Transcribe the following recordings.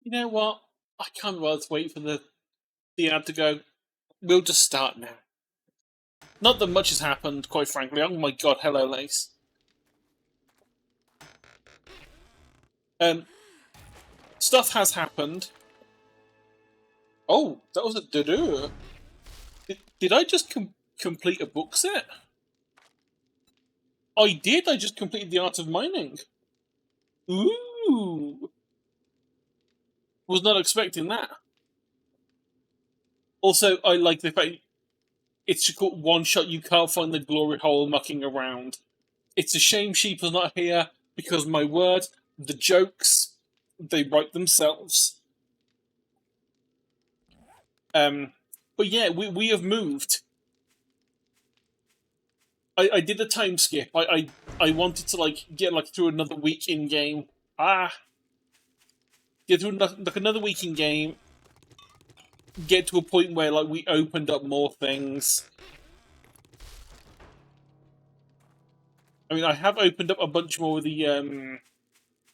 You know what? I can't rather wait for the ad to go. We'll just start now. Not that much has happened, quite frankly. Oh my god, hello, Lace. Stuff has happened. Oh, that was a do-do. Did I just complete a book set? I did. I just completed the Art of Mining. Ooh. Was not expecting that. Also, I like the fact it's called one shot. You can't find the glory hole mucking around. It's a shame Sheep is not here because, my word, the jokes, they write themselves. But yeah, we have moved. I did a time skip. I wanted to get through another week in game. Get through another week in game. Get to a point where we opened up more things. I mean, I have opened up a bunch more of the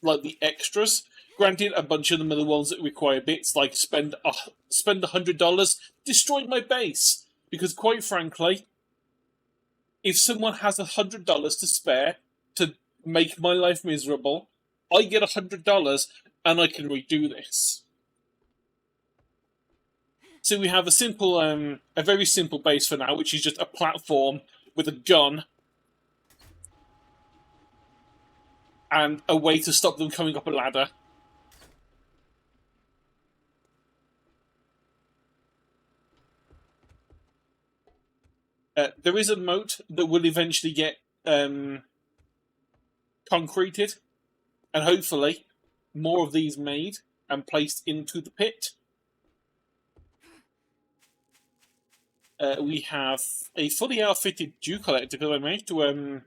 the extras. Granted, a bunch of them are the ones that require bits, like spend $100, destroy my base. Because quite frankly, if someone has $100 to spare to make my life miserable, I get $100 and I can redo this. So we have a very simple base for now, which is just a platform with a gun and a way to stop them coming up a ladder. There is a moat that will eventually get concreted, and hopefully more of these made and placed into the pit. We have a fully outfitted dew collector because I managed to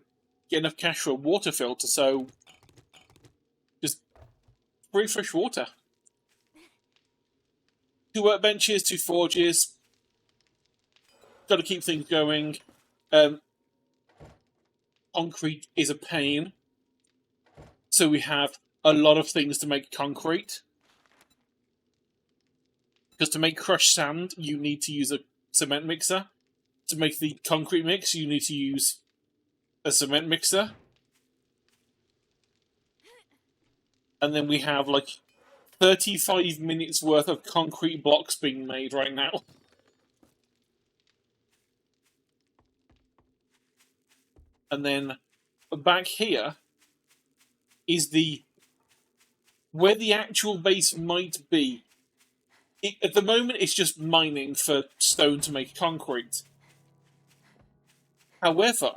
get enough cash for a water filter, so just free fresh water. 2 workbenches, 2 forges. Got to keep things going. Concrete is a pain, so we have a lot of things to make concrete. Because to make crushed sand, you need to use a cement mixer. To make the concrete mix, you need to use a cement mixer. And then we have 35 minutes worth of concrete blocks being made right now. And then back here is where the actual base might be. At the moment, it's just mining for stone to make concrete. However,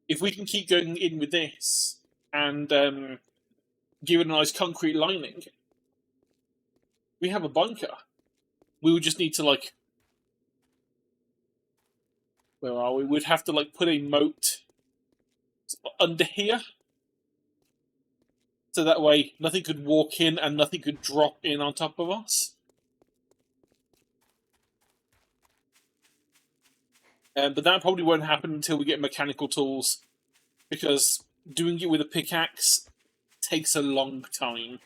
if we can keep going in with this and give it a nice concrete lining, we have a bunker. We would just need to where are we? We'd have to put a moat under here, so that way nothing could walk in and nothing could drop in on top of us. But that probably won't happen until we get mechanical tools, because doing it with a pickaxe takes a long time.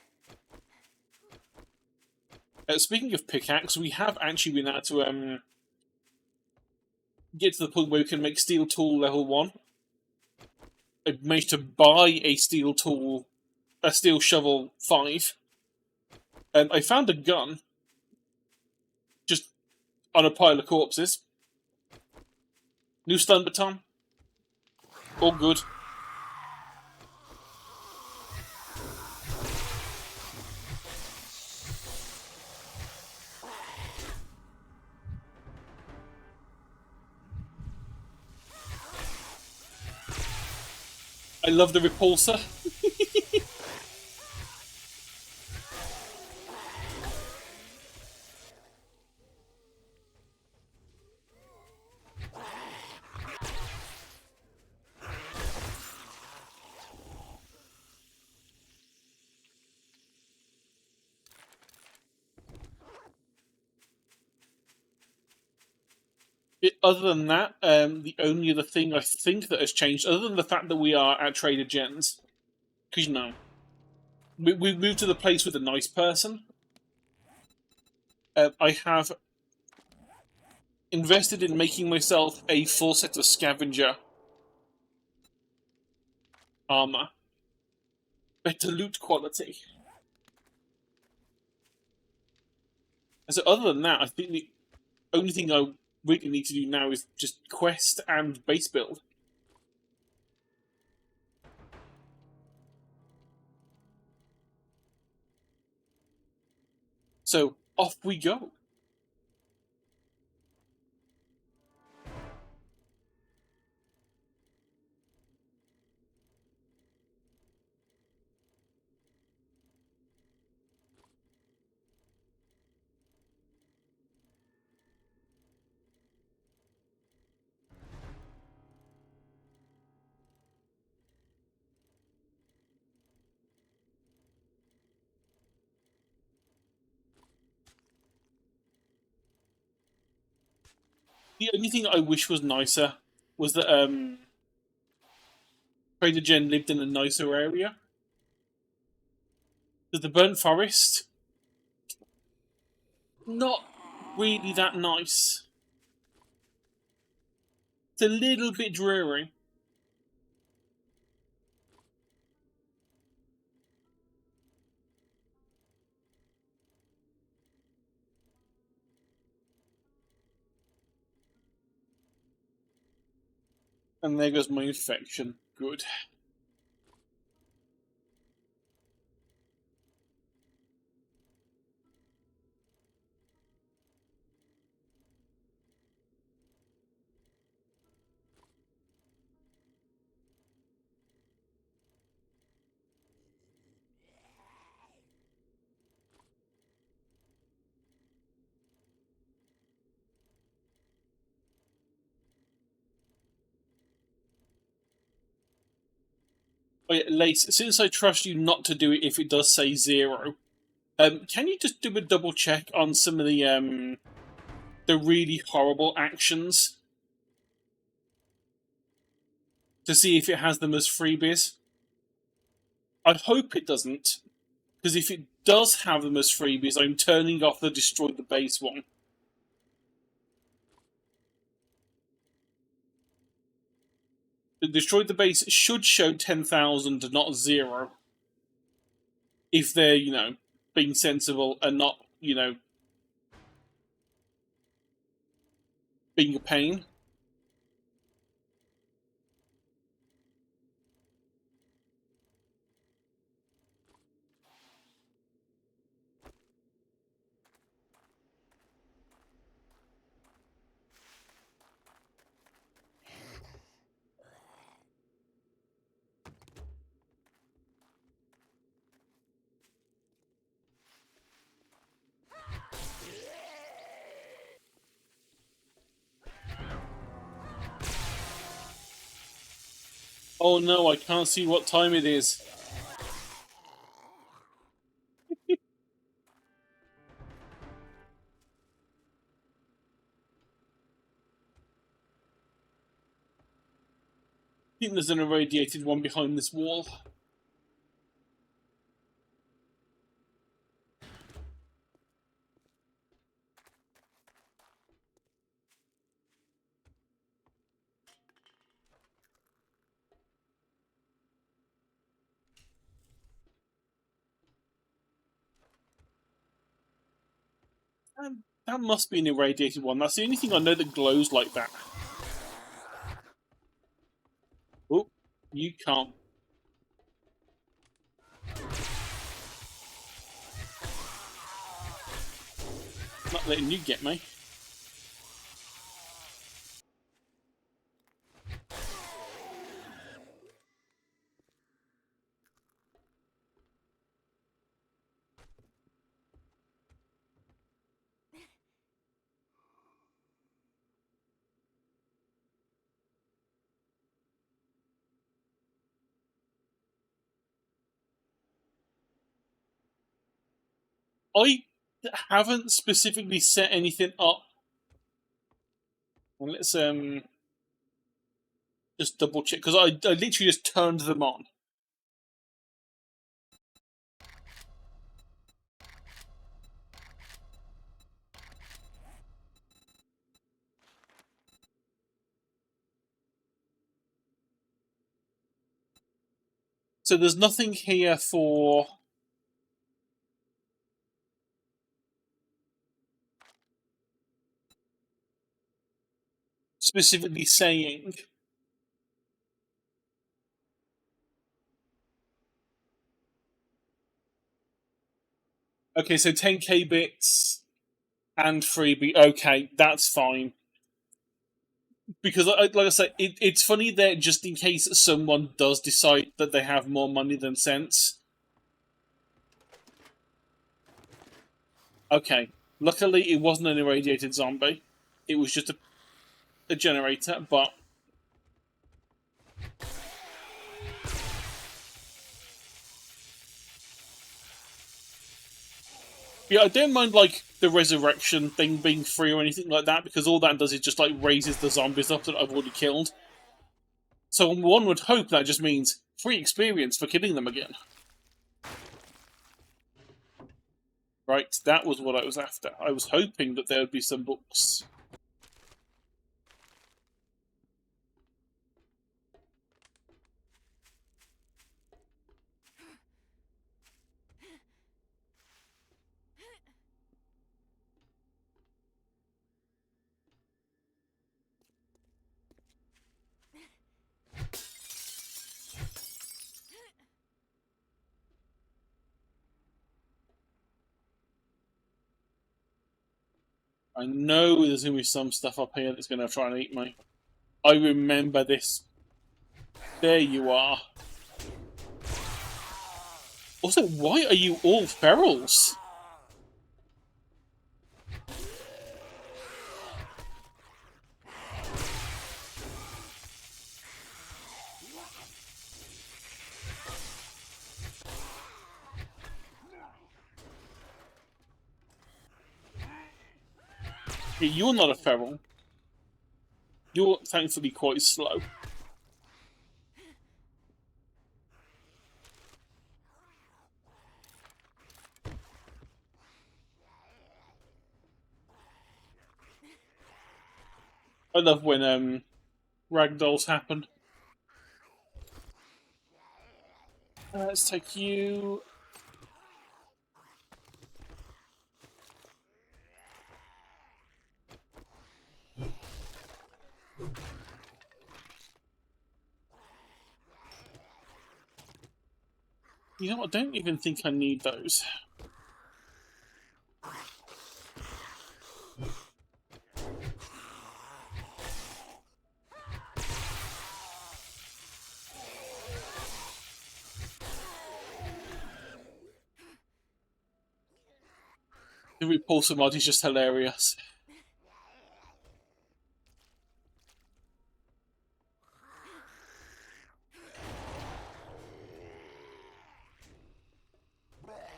Speaking of pickaxe, we have actually been able to get to the point where we can make steel tool level 1. I managed to buy a steel shovel 5. I found a gun just on a pile of corpses. New stun baton. All good. I love the repulsor. Other than that, the only other thing I think that has changed, other than the fact that we are at Trader Jen's, because you know, we moved to the place with a nice person. I have invested in making myself a full set of scavenger armor, better loot quality. And so, other than that, I think the only thing I really need to do now is just quest and base build. So off we go. The only thing I wish was nicer was that Trader Jen lived in a nicer area. Because the burnt forest, not really that nice. It's a little bit dreary. And there goes my infection. Good. Oh yeah, Lace, since I trust you not to do it if it does say 0, can you just do a double check on some of the really horrible actions to see if it has them as freebies? I hope it doesn't, because if it does have them as freebies, I'm turning off the destroy the base one. The destroy the base should show 10,000, not 0. If they're, being sensible and not, being a pain. Oh no, I can't see what time it is. I think there's an irradiated one behind this wall. That must be an irradiated one. That's the only thing I know that glows like that. Oh, you can't. Not letting you get me. I haven't specifically set anything up And let's just double check because I literally just turned them on. So there's nothing here for specifically saying. Okay, so 10k bits and freebie. Okay, that's fine. Because, like I say, it's funny that just in case someone does decide that they have more money than sense. Okay, luckily it wasn't an irradiated zombie. It was just a generator, but yeah, I don't mind like the resurrection thing being free or anything like that because all that does is just like raises the zombies up that I've already killed. So one would hope that just means free experience for killing them again. Right, that was what I was after. I was hoping that there would be some books. I know there's going to be some stuff up here that's going to try and eat me. I remember this. There you are. Also, why are you all ferals? Yeah, you're not a feral. You're thankfully quite slow. I love when ragdolls happen. Let's take you. You know what? I don't even think I need those. The repulsor mod is just hilarious.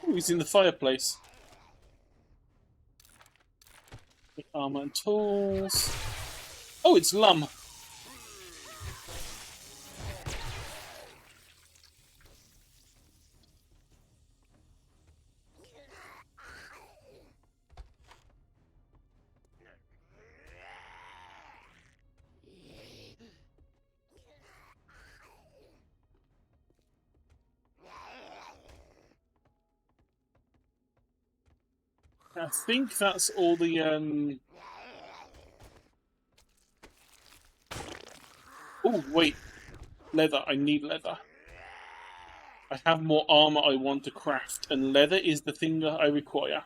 Ooh, he's in the fireplace. Armor and tools. Oh, it's Lum. I think that's all the Oh wait, leather. I need leather. I have more armor I want to craft, and leather is the thing that I require.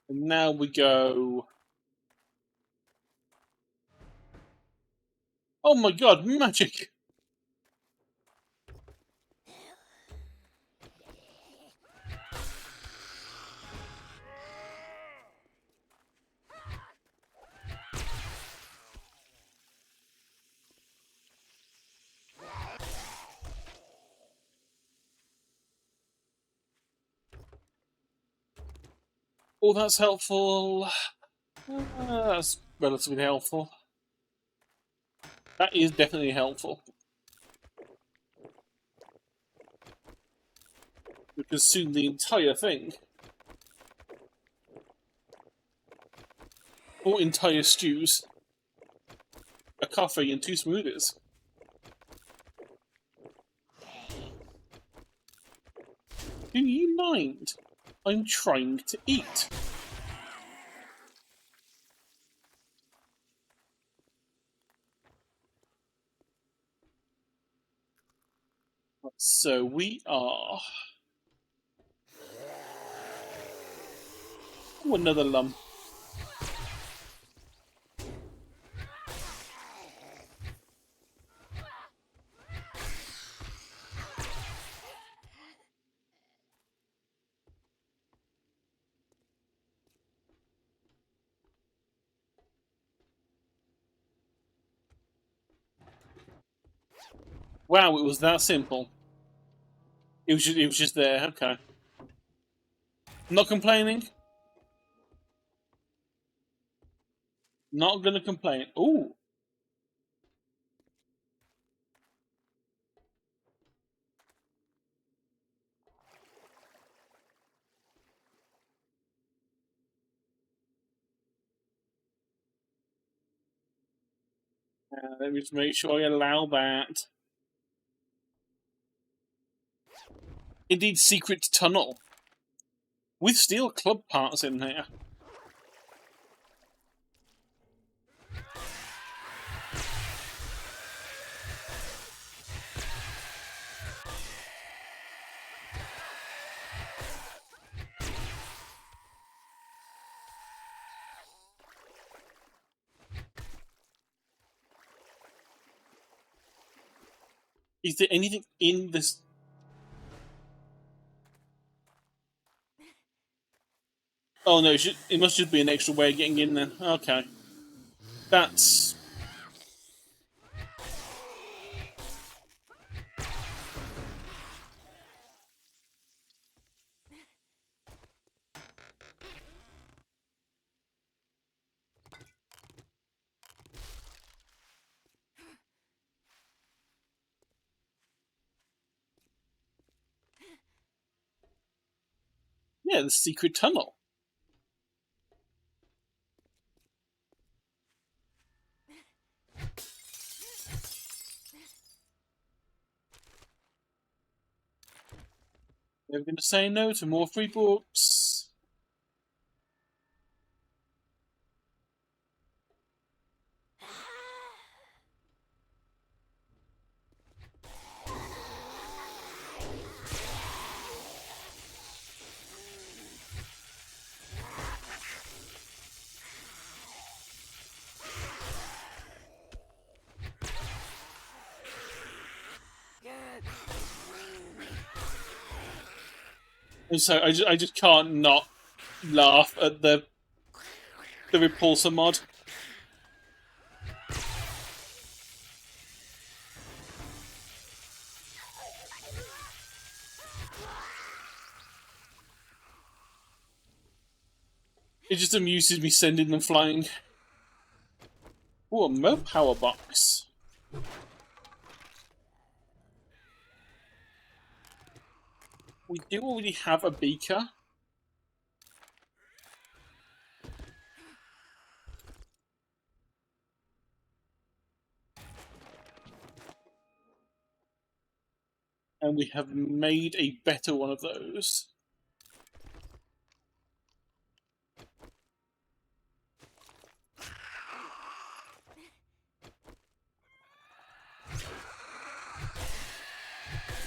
And now we go... Oh my god, magic! Oh, that's helpful. That's relatively helpful. That is definitely helpful. Because soon the entire thing, or entire stews, a coffee and 2 smoothies. Do you mind? I'm trying to eat. So we are... Oh, another lump. Wow, it was that simple. It was just there, okay. Not complaining. Not gonna complain. Ooh. Let me just make sure I allow that. Indeed, secret tunnel. With steel club parts in there. Is there anything in this? Oh no, it must just be an extra way of getting in then. Okay. That's... Yeah, the secret tunnel. Never gonna say no to more free books. And so I just can't not laugh at the repulsor mod. It just amuses me sending them flying. Ooh, a mo power box. We do already have a beaker. And we have made a better one of those.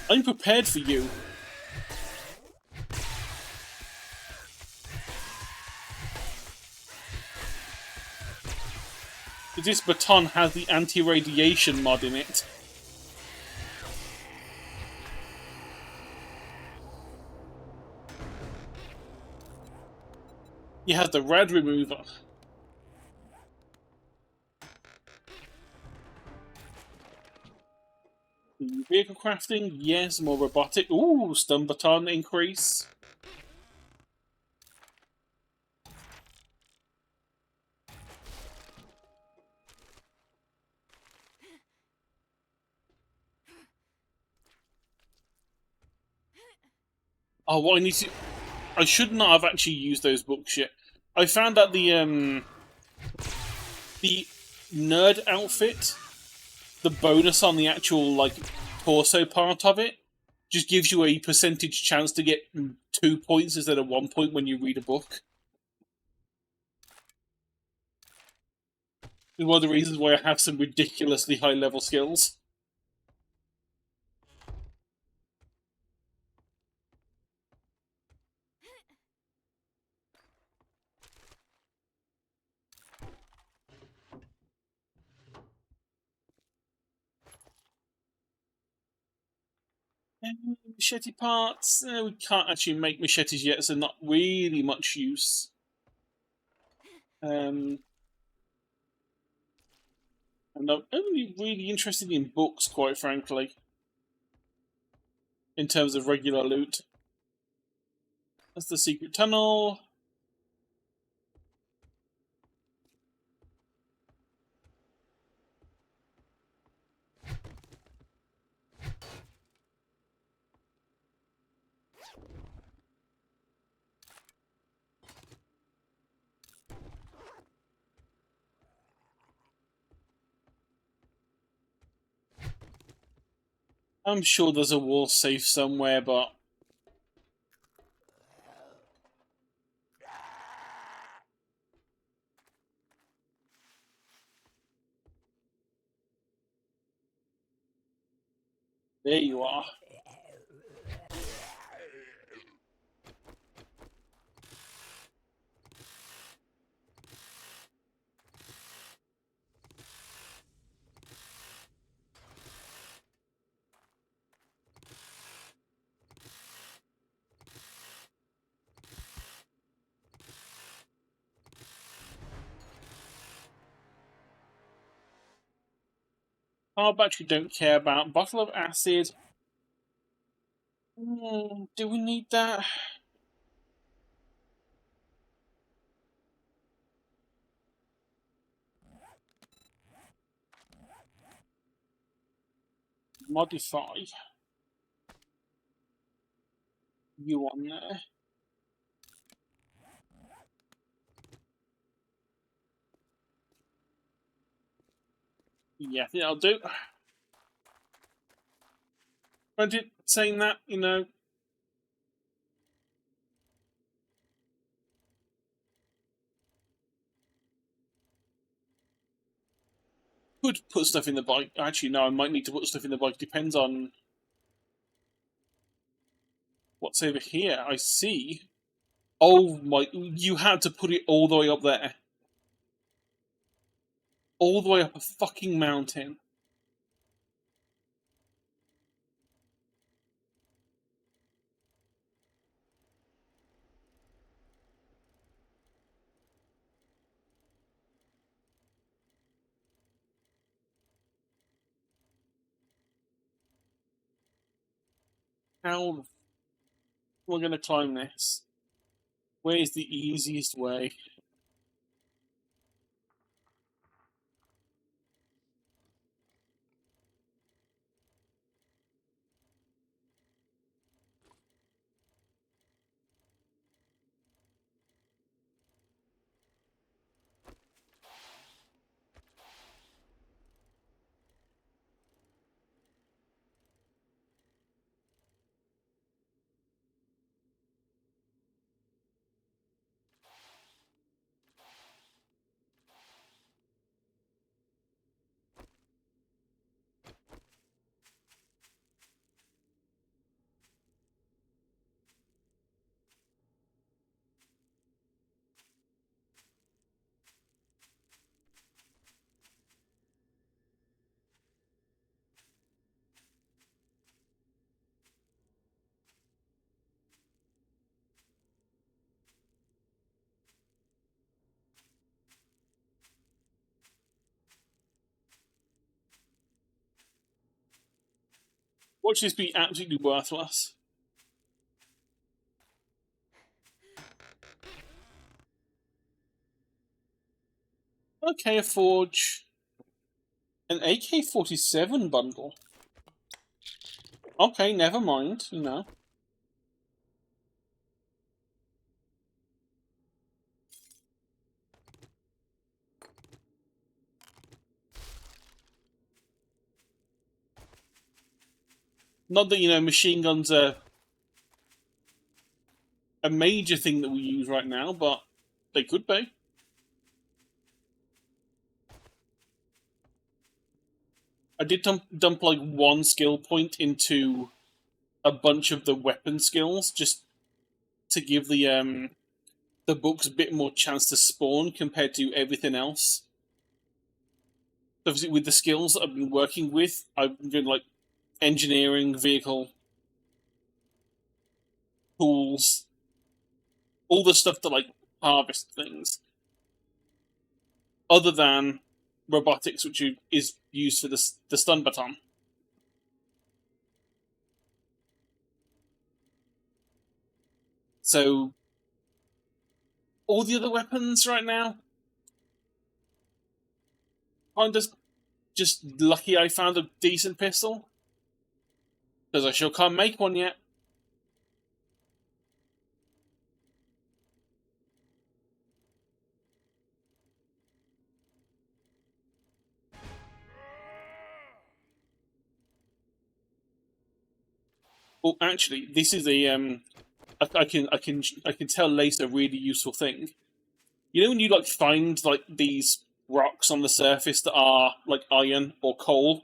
I'm prepared for you. This baton has the anti-radiation mod in it. It has the red remover. Vehicle crafting, yes, more robotic. Ooh, stun baton increase. Oh, what I need to... I should not have actually used those books yet. I found that the nerd outfit, the bonus on the actual, like, torso part of it, just gives you a percentage chance to get 2 points instead of 1 point when you read a book. It's one of the reasons why I have some ridiculously high level skills. Machete parts, we can't actually make machetes yet, so not really much use. And I'm only really interested in books, quite frankly, in terms of regular loot. That's the secret tunnel. I'm sure there's a wall safe somewhere, but there you are. Car battery don't care about. Bottle of acid. Do we need that? Modify. You on there. Yeah, I think I'll do. Granted, saying that, you know, could put stuff in the bike. Actually, no, I might need to put stuff in the bike. Depends on what's over here. I see. Oh my, you had to put it all the way up there. All the way up a fucking mountain. How we're going to climb this? Where's the easiest way? Watch this be absolutely worthless. Okay, a forge. An AK-47 bundle. Okay, never mind, you know. Not that, you know, machine guns are a major thing that we use right now, but they could be. I did dump like one skill point into a bunch of the weapon skills just to give the books a bit more chance to spawn compared to everything else. Obviously, with the skills that I've been working with, I've been doing like engineering, vehicle, tools, all the stuff to like harvest things. Other than robotics, which is used for the stun baton. So all the other weapons right now, I'm just lucky I found a decent pistol, because I sure can't make one yet. Well, actually, this is a I can tell Lace a really useful thing. You know when you like find like these rocks on the surface that are like iron or coal,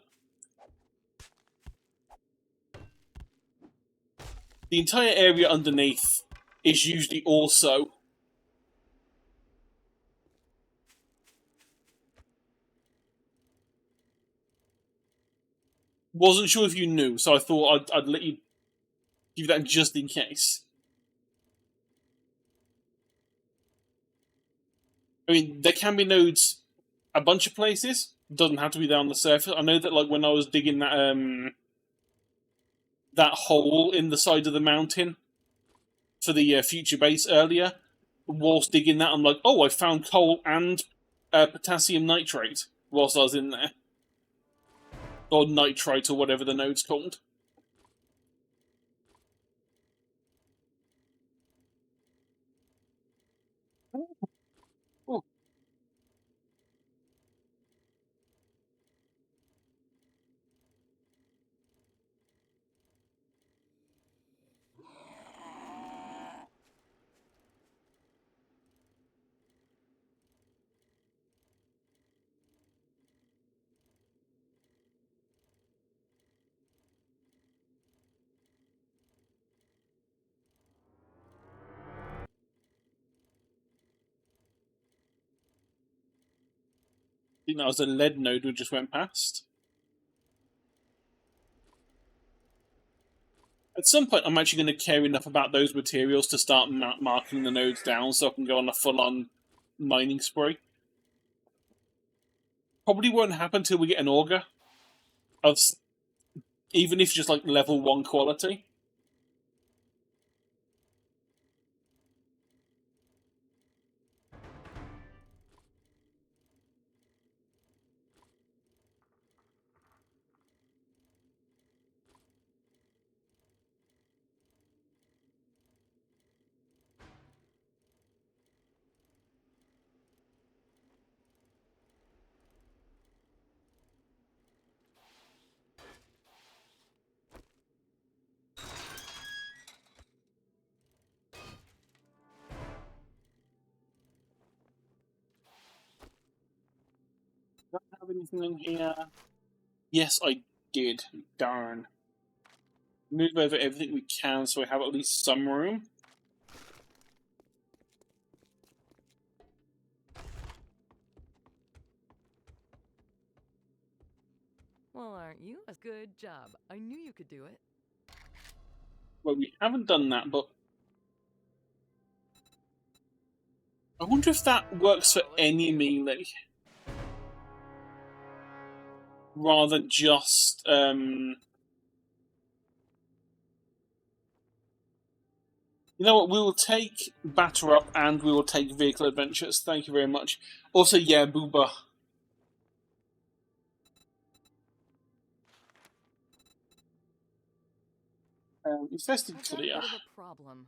the entire area underneath is usually also. Wasn't sure if you knew, so I thought I'd let you give that just in case. I mean, there can be nodes a bunch of places. Doesn't have to be there on the surface. I know that like when I was digging that hole in the side of the mountain for the future base earlier, whilst digging that, I'm like, oh, I found coal and potassium nitrate whilst I was in there, or nitrite or whatever the node's called. Oh, I think that was a lead node we just went past. At some point, I'm actually going to care enough about those materials to start marking the nodes down so I can go on a full-on mining spree. Probably won't happen until we get an auger of, even if just like level 1 quality. Do I have anything in here? Yes, I did. Darn. Move over everything we can so we have at least some room. Well, aren't you? A good job. I knew you could do it. Well, we haven't done that, but I wonder if that works for any melee. Rather than just You know what? We will take Batter Up and we will take Vehicle Adventures. Thank you very much. Also, yeah, Booba. Infested I've got a clear. bit of a problem.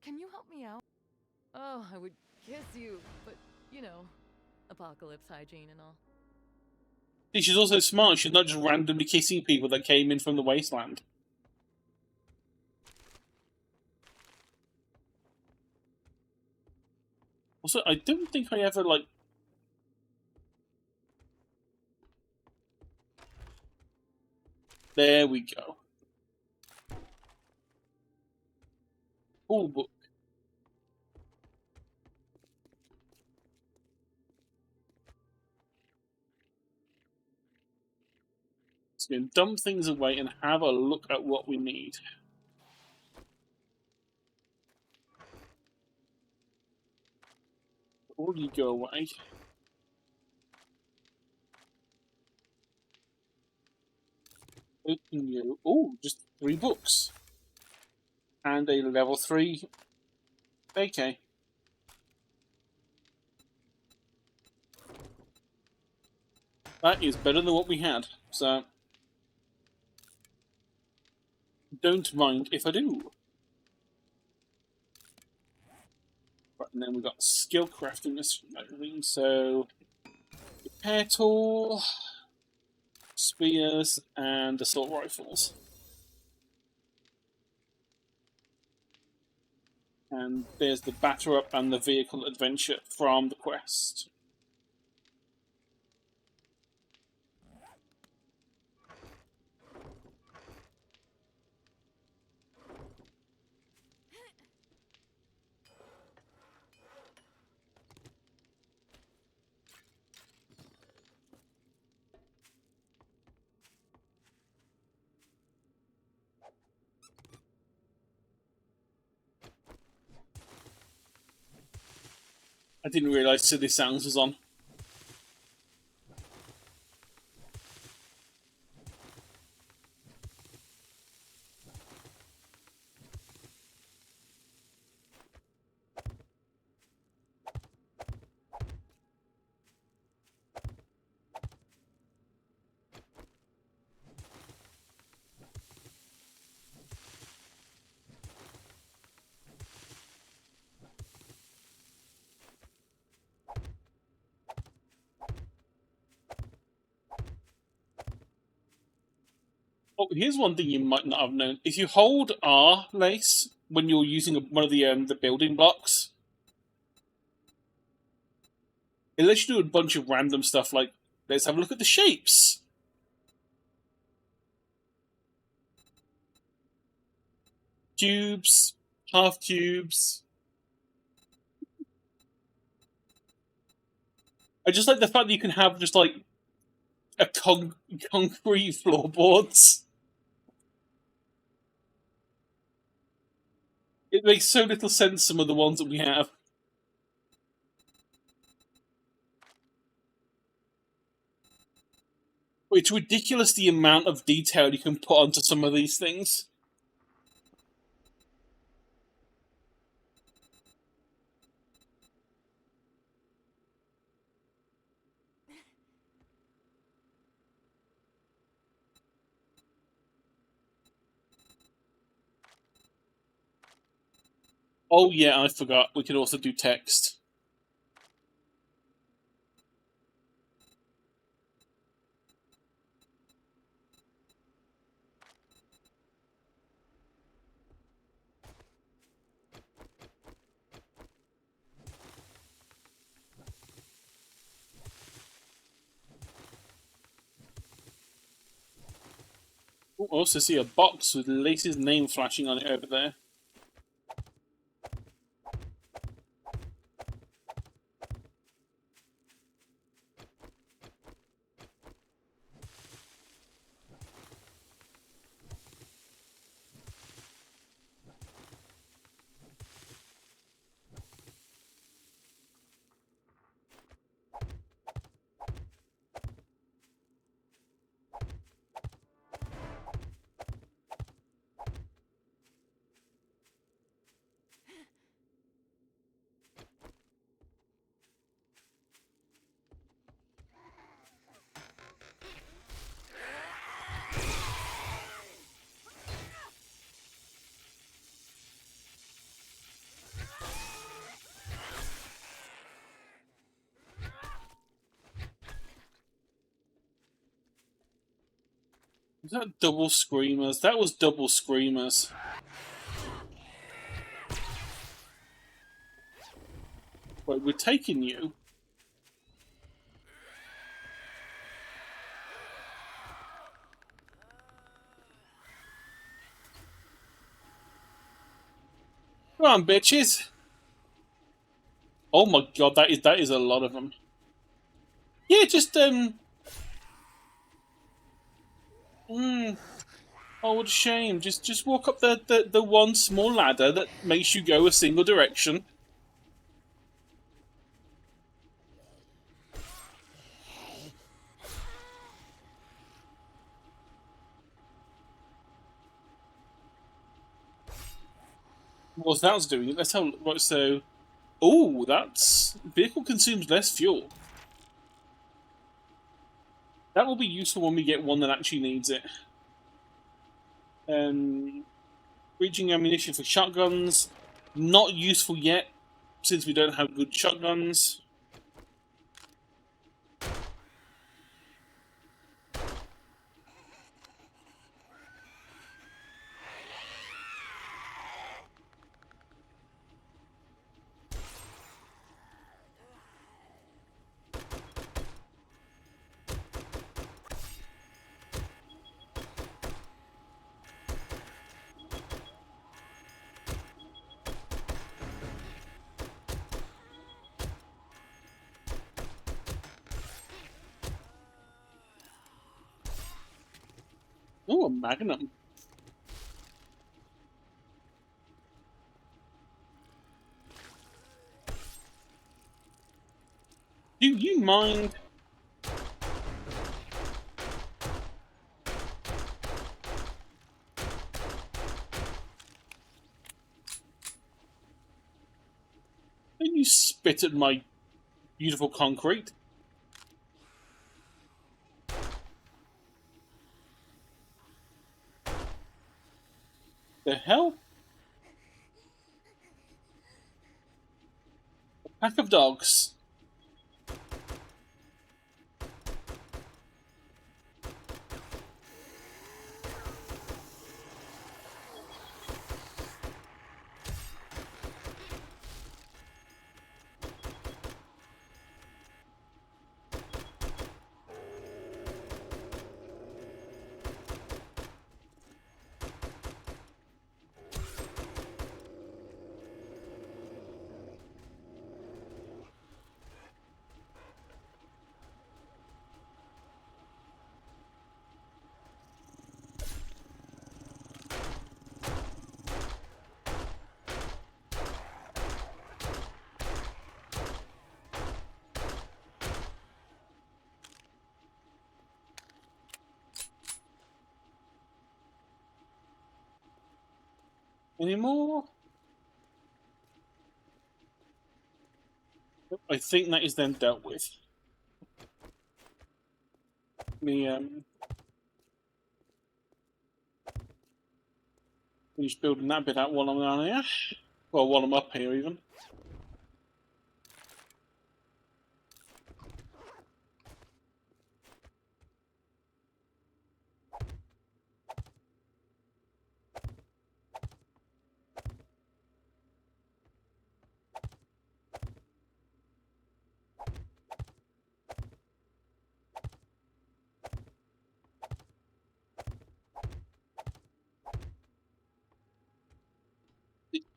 Can you help me out? Oh, I would kiss you, but you know, apocalypse hygiene and all. See, she's also smart. She's not just randomly kissing people that came in from the wasteland. Also, I don't think I ever, like... There we go. Cool book. So we can dump things away and have a look at what we need. Or you go away. Open you. Oh, just 3 books. And a level 3 AK. That is better than what we had, so don't mind if I do. Right, and then we've got skill crafting this magazine, so repair tool, spears, and assault rifles. And there's the batter up and the vehicle adventure from the quest. I didn't realise Silly Sounds was on. Oh, here's one thing you might not have known. If you hold R, Lace, when you're using one of the building blocks, it lets you do a bunch of random stuff like, let's have a look at the shapes. Cubes, half cubes. I just like the fact that you can have just like a concrete floorboards. It makes so little sense, some of the ones that we have. It's ridiculous the amount of detail you can put onto some of these things. Oh yeah, I forgot. We can also do text. I also see a box with Lace's name flashing on it over there. Was that double screamers? That was double screamers. Wait, we're taking you? Come on, bitches! Oh my god, that is a lot of them. Yeah, just oh, what a shame. Just walk up the one small ladder that makes you go a single direction. What's that doing? Let's have right. So, oh, that's vehicle consumes less fuel. That will be useful when we get one that actually needs it. Reaching ammunition for shotguns, not useful yet, since we don't have good shotguns. Oh, a magnum. Do you mind? Don't you spit at my beautiful concrete? The hell? A pack of dogs. Any more? I think that is then dealt with. Me finish building that bit out while I'm down here. Well, while I'm up here, even.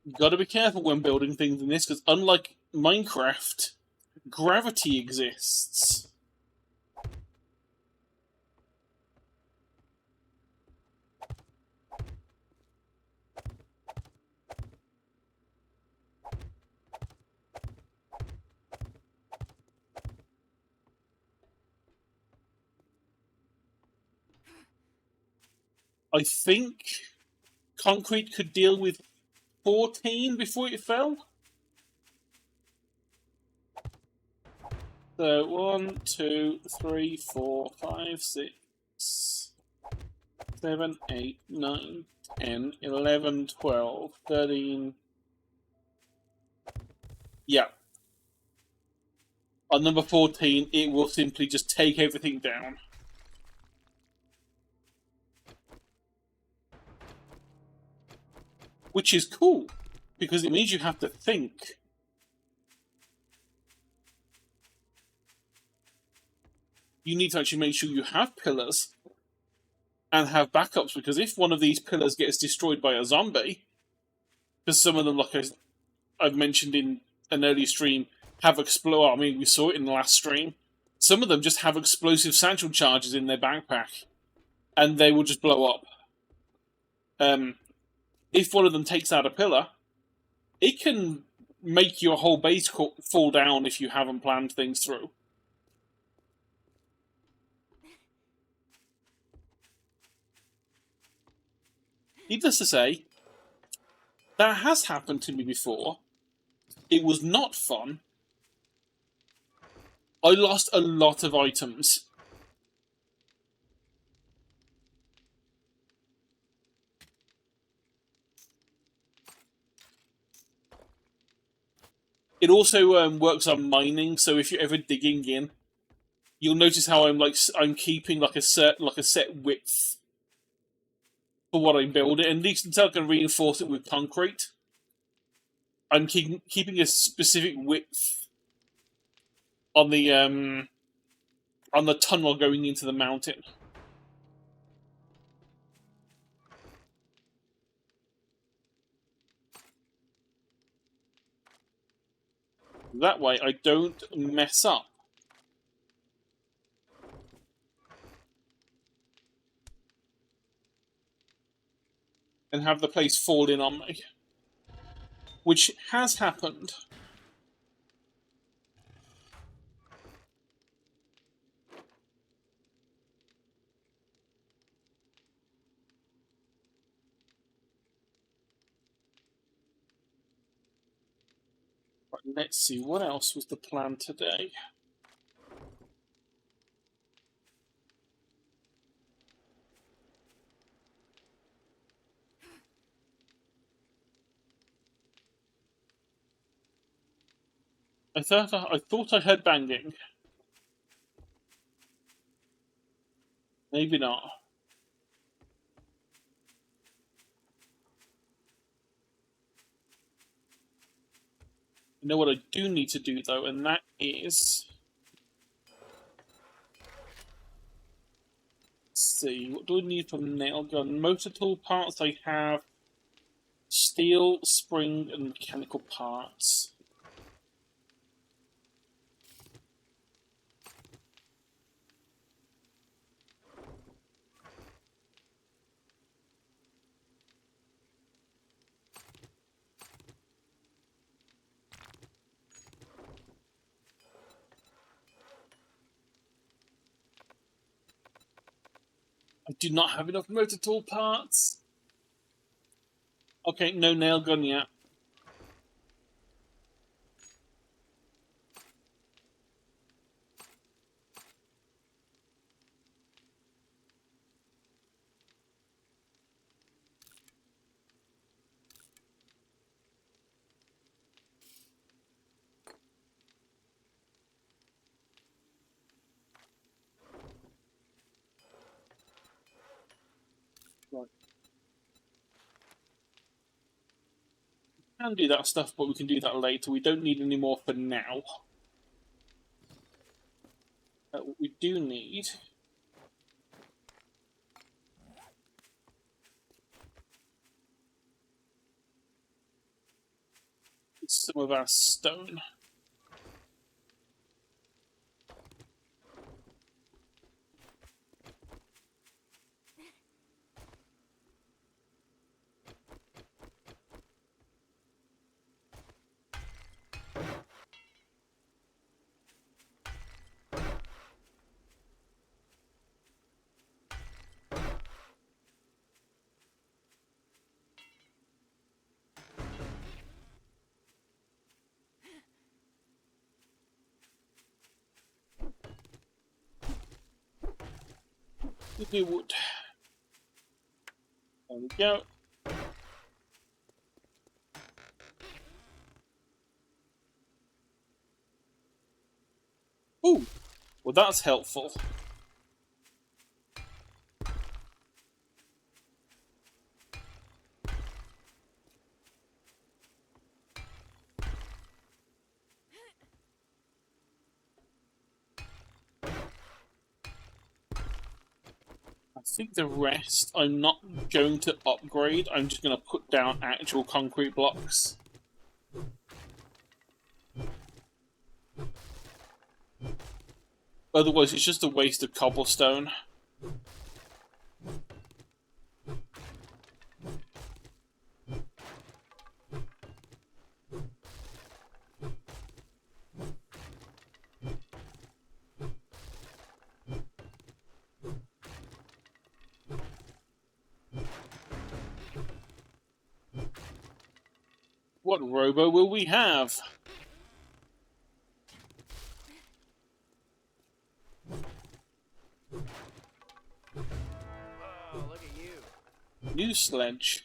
You gotta be careful when building things in this, because unlike Minecraft, gravity exists. I think concrete could deal with 14 before it fell. So 1, 2, 3, 4, 5, 6, 7, 8, 9, 10, 11, 12, 13. Yeah. On number 14, it will simply just take everything down. which is cool, because it means you have to think. You need to actually make sure you have pillars and have backups, because if one of these pillars gets destroyed by a zombie, because some of them, like I've mentioned in an earlier stream, have explode. I mean, we saw it in the last stream. Some of them just have explosive satchel charges in their backpack, and they will just blow up. If one of them takes out a pillar, it can make your whole base fall down if you haven't planned things through. Needless to say, that has happened to me before. It was not fun. I lost a lot of items. It also works on mining, so if you're ever digging in, you'll notice how I'm keeping like a set width for what I'm building, at least until I can reinforce it with concrete. I'm keeping a specific width on the tunnel going into the mountain. That way I don't mess up. And have the place fall in on me. Which has happened. Right, let's see, what else was the plan today? I thought I heard banging. Maybe not. I know what I do need to do though, and that is... Let's see, what do I need from nail gun? Motor tool parts, I have steel, spring, and mechanical parts. I do not have enough motor tool parts. Okay, no nail gun yet. Right. We can do that stuff, but we can do that later. We don't need any more for now. What we do need is some of our stone. We would. There we go. Ooh, well that's helpful. think the rest I'm not going to upgrade. I'm just going to put down actual concrete blocks. Otherwise, it's just a waste of cobblestone. What robo will we have? Oh, look at you. New sledge.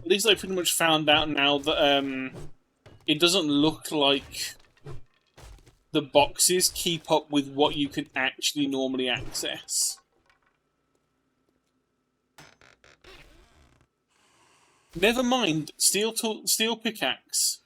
At least I pretty much found out now that it doesn't look like the boxes keep up with what you can actually normally access. Never mind, steel pickaxe.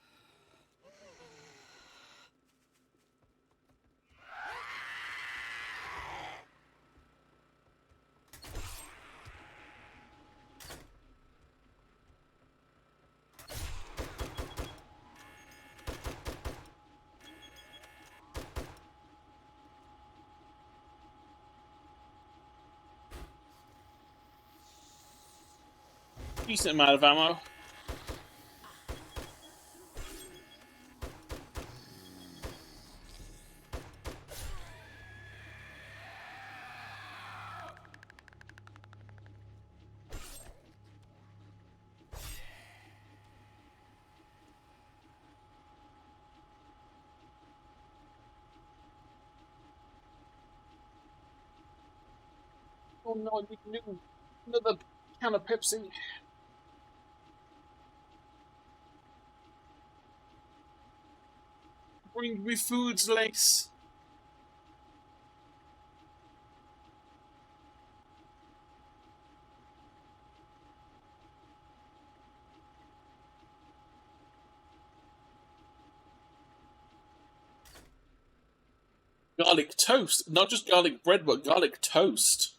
Decent amount of ammo. Oh no, I need another can of Pepsi. Bring me foods, Lace. Garlic toast. Not just garlic bread, but garlic toast.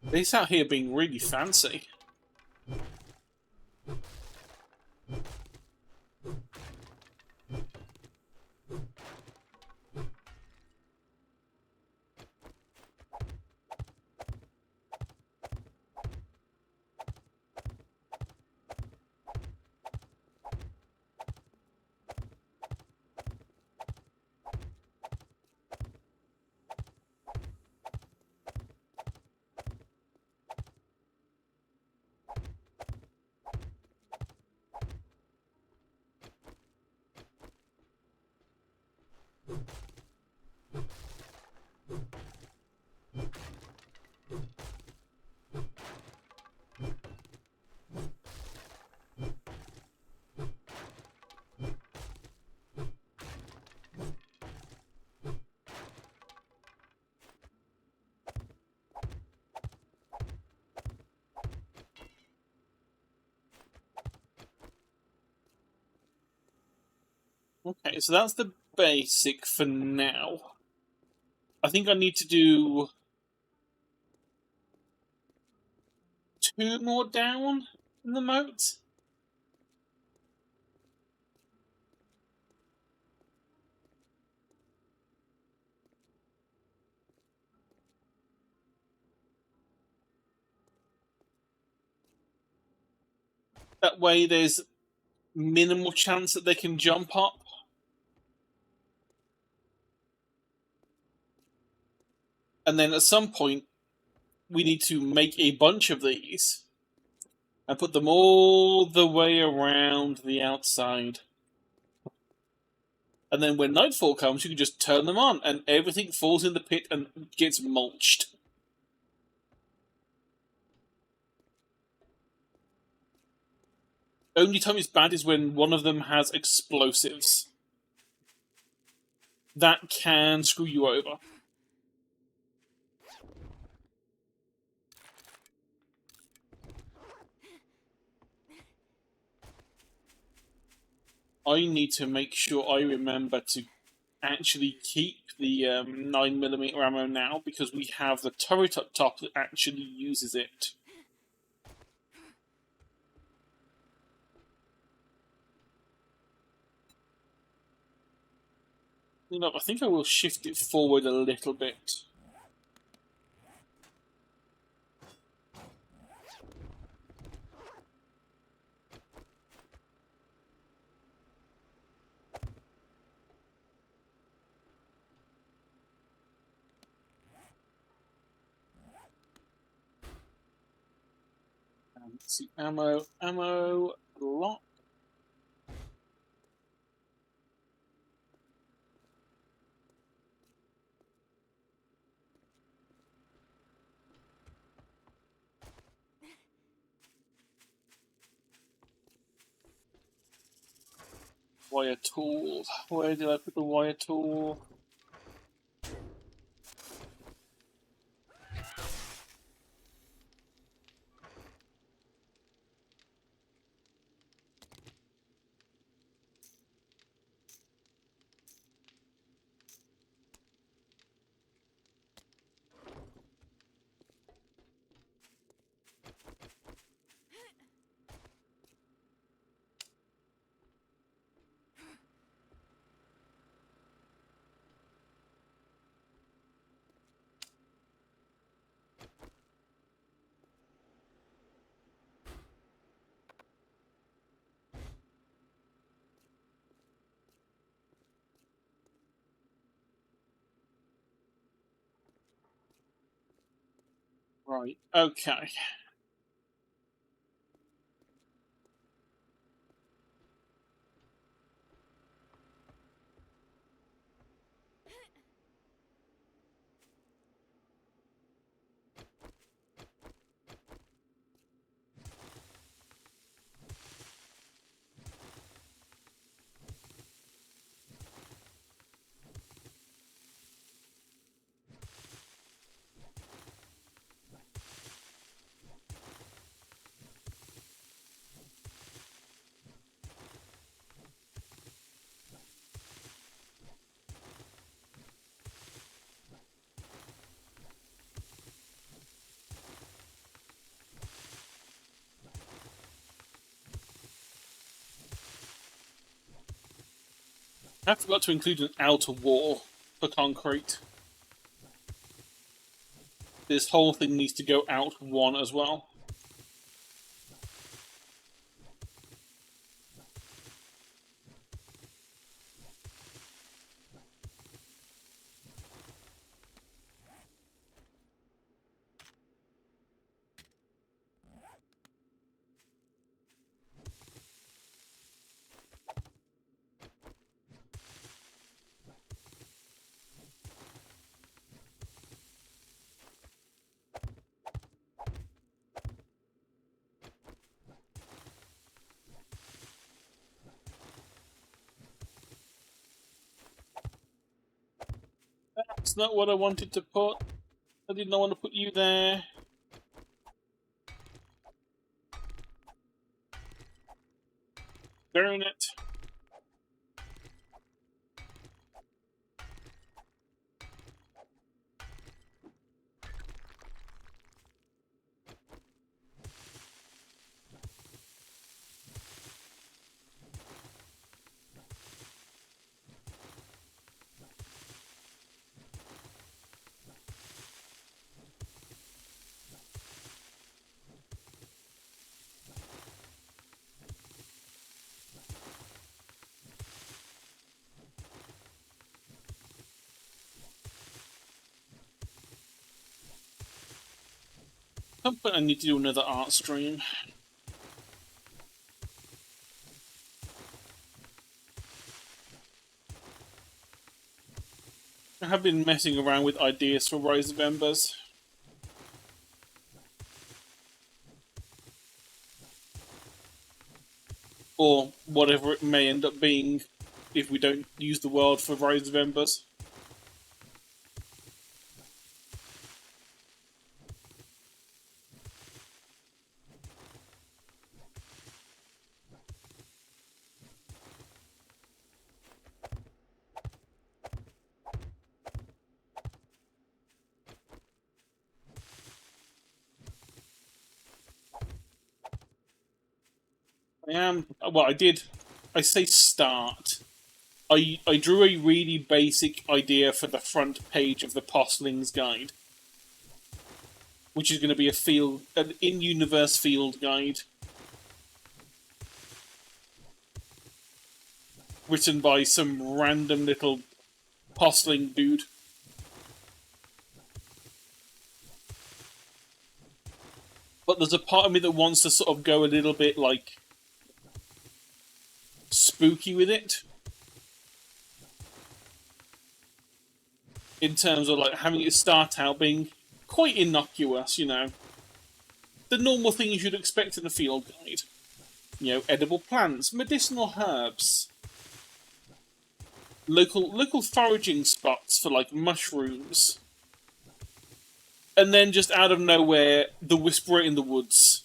This out here being really fancy. Okay, so that's the basic for now. I think I need to do 2 more down in the moat. That way there's minimal chance that they can jump up. And then at some point, we need to make a bunch of these and put them all the way around the outside. And then when nightfall comes, you can just turn them on and everything falls in the pit and gets mulched. Only time it's bad is when one of them has explosives. That can screw you over. I need to make sure I remember to actually keep the 9mm ammo now, because we have the turret up top that actually uses it. You know, I think I will shift it forward a little bit. Let's see, ammo, lock. Wire tool. Where did I put the wire tool? Right, okay. I forgot to include an outer wall for concrete. This whole thing needs to go out one as well. That's not what I wanted to put. I did not want to put you there. Burn it. At some point I need to do another art stream. I have been messing around with ideas for Rise of Embers. or whatever it may end up being if we don't use the world for Rise of Embers. I say start. I drew a really basic idea for the front page of the Postling's Guide, which is going to be an in-universe field guide, written by some random little Postling dude. But there's a part of me that wants to sort of go a little bit, like, spooky with it. In terms of, like, having it start out being quite innocuous, you know. The normal things you'd expect in a field guide. You know, edible plants, medicinal herbs, local foraging spots for, like, mushrooms. And then just out of nowhere, the Whisperer in the Woods.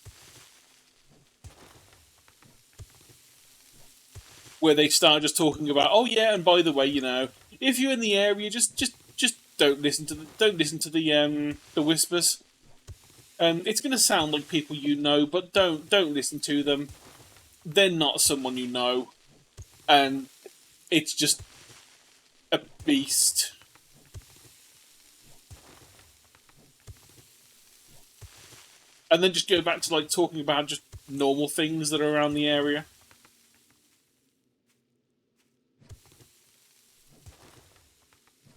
Where they start just talking about, oh yeah, and by the way, you know, if you're in the area, just don't listen to the whispers. It's going to sound like people you know, but don't listen to them. They're not someone you know, and it's just a beast. And then just go back to, like, talking about just normal things that are around the area.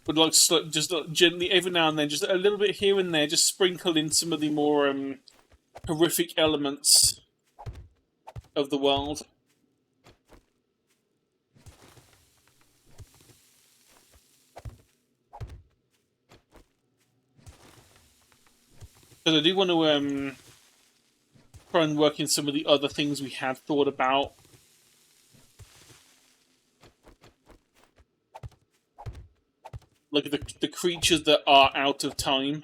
But, like, just gently, every now and then, just a little bit here and there, just sprinkle in some of the more horrific elements of the world. Because I do want to try and work in some of the other things we had thought about. Like the creatures that are out of time.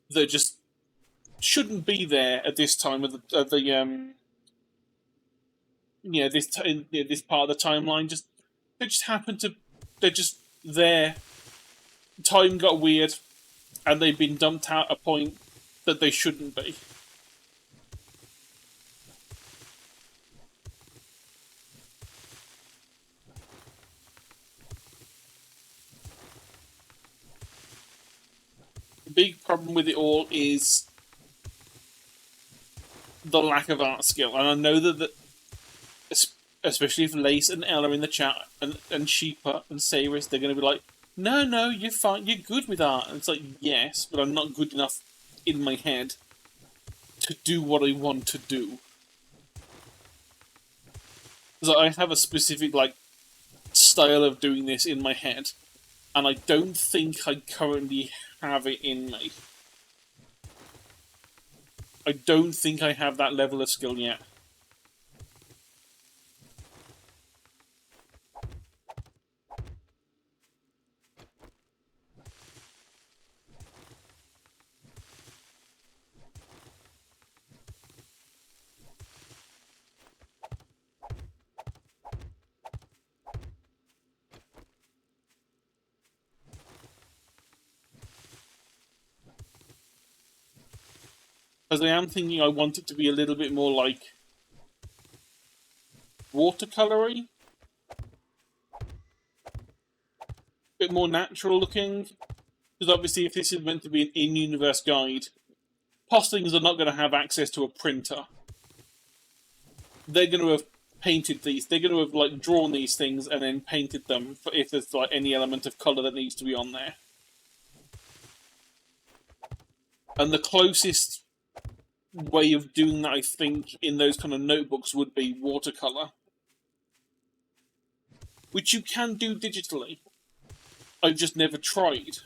That just shouldn't be there at this time of the this part of the timeline. They just happen to, they're just there. Time got weird, and they've been dumped out a point that they shouldn't be. The big problem with it all is the lack of art skill, and I know that especially if Lace and Ella in the chat, and Sheepa and Saris, they're going to be like, no, you're fine, you're good with art. And it's like, yes, but I'm not good enough in my head to do what I want to do. So I have a specific, like, style of doing this in my head, and I don't think I currently have it in me. I don't think I have that level of skill yet. Because I am thinking I want it to be a little bit more like watercolory, a bit more natural looking. Because obviously, if this is meant to be an in-universe guide, Postlings are not going to have access to a printer. They're going to have painted these. They're going to have, like, drawn these things and then painted them for if there's, like, any element of colour that needs to be on there. And the closest way of doing that, I think, in those kind of notebooks would be watercolour. Which you can do digitally. I've just never tried.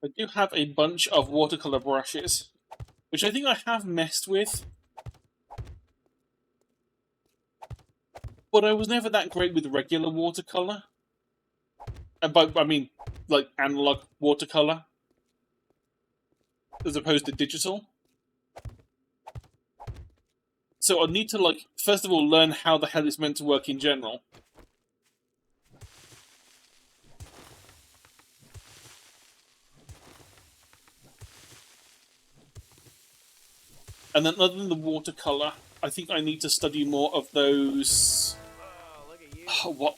I do have a bunch of watercolor brushes, which I think I have messed with, but I was never that great with regular watercolor. I mean, like analog watercolor, as opposed to digital. So I need to, like, first of all, learn how the hell it's meant to work in general. And then other than the watercolor, I think I need to study more of those... Oh, look at you. Oh, what?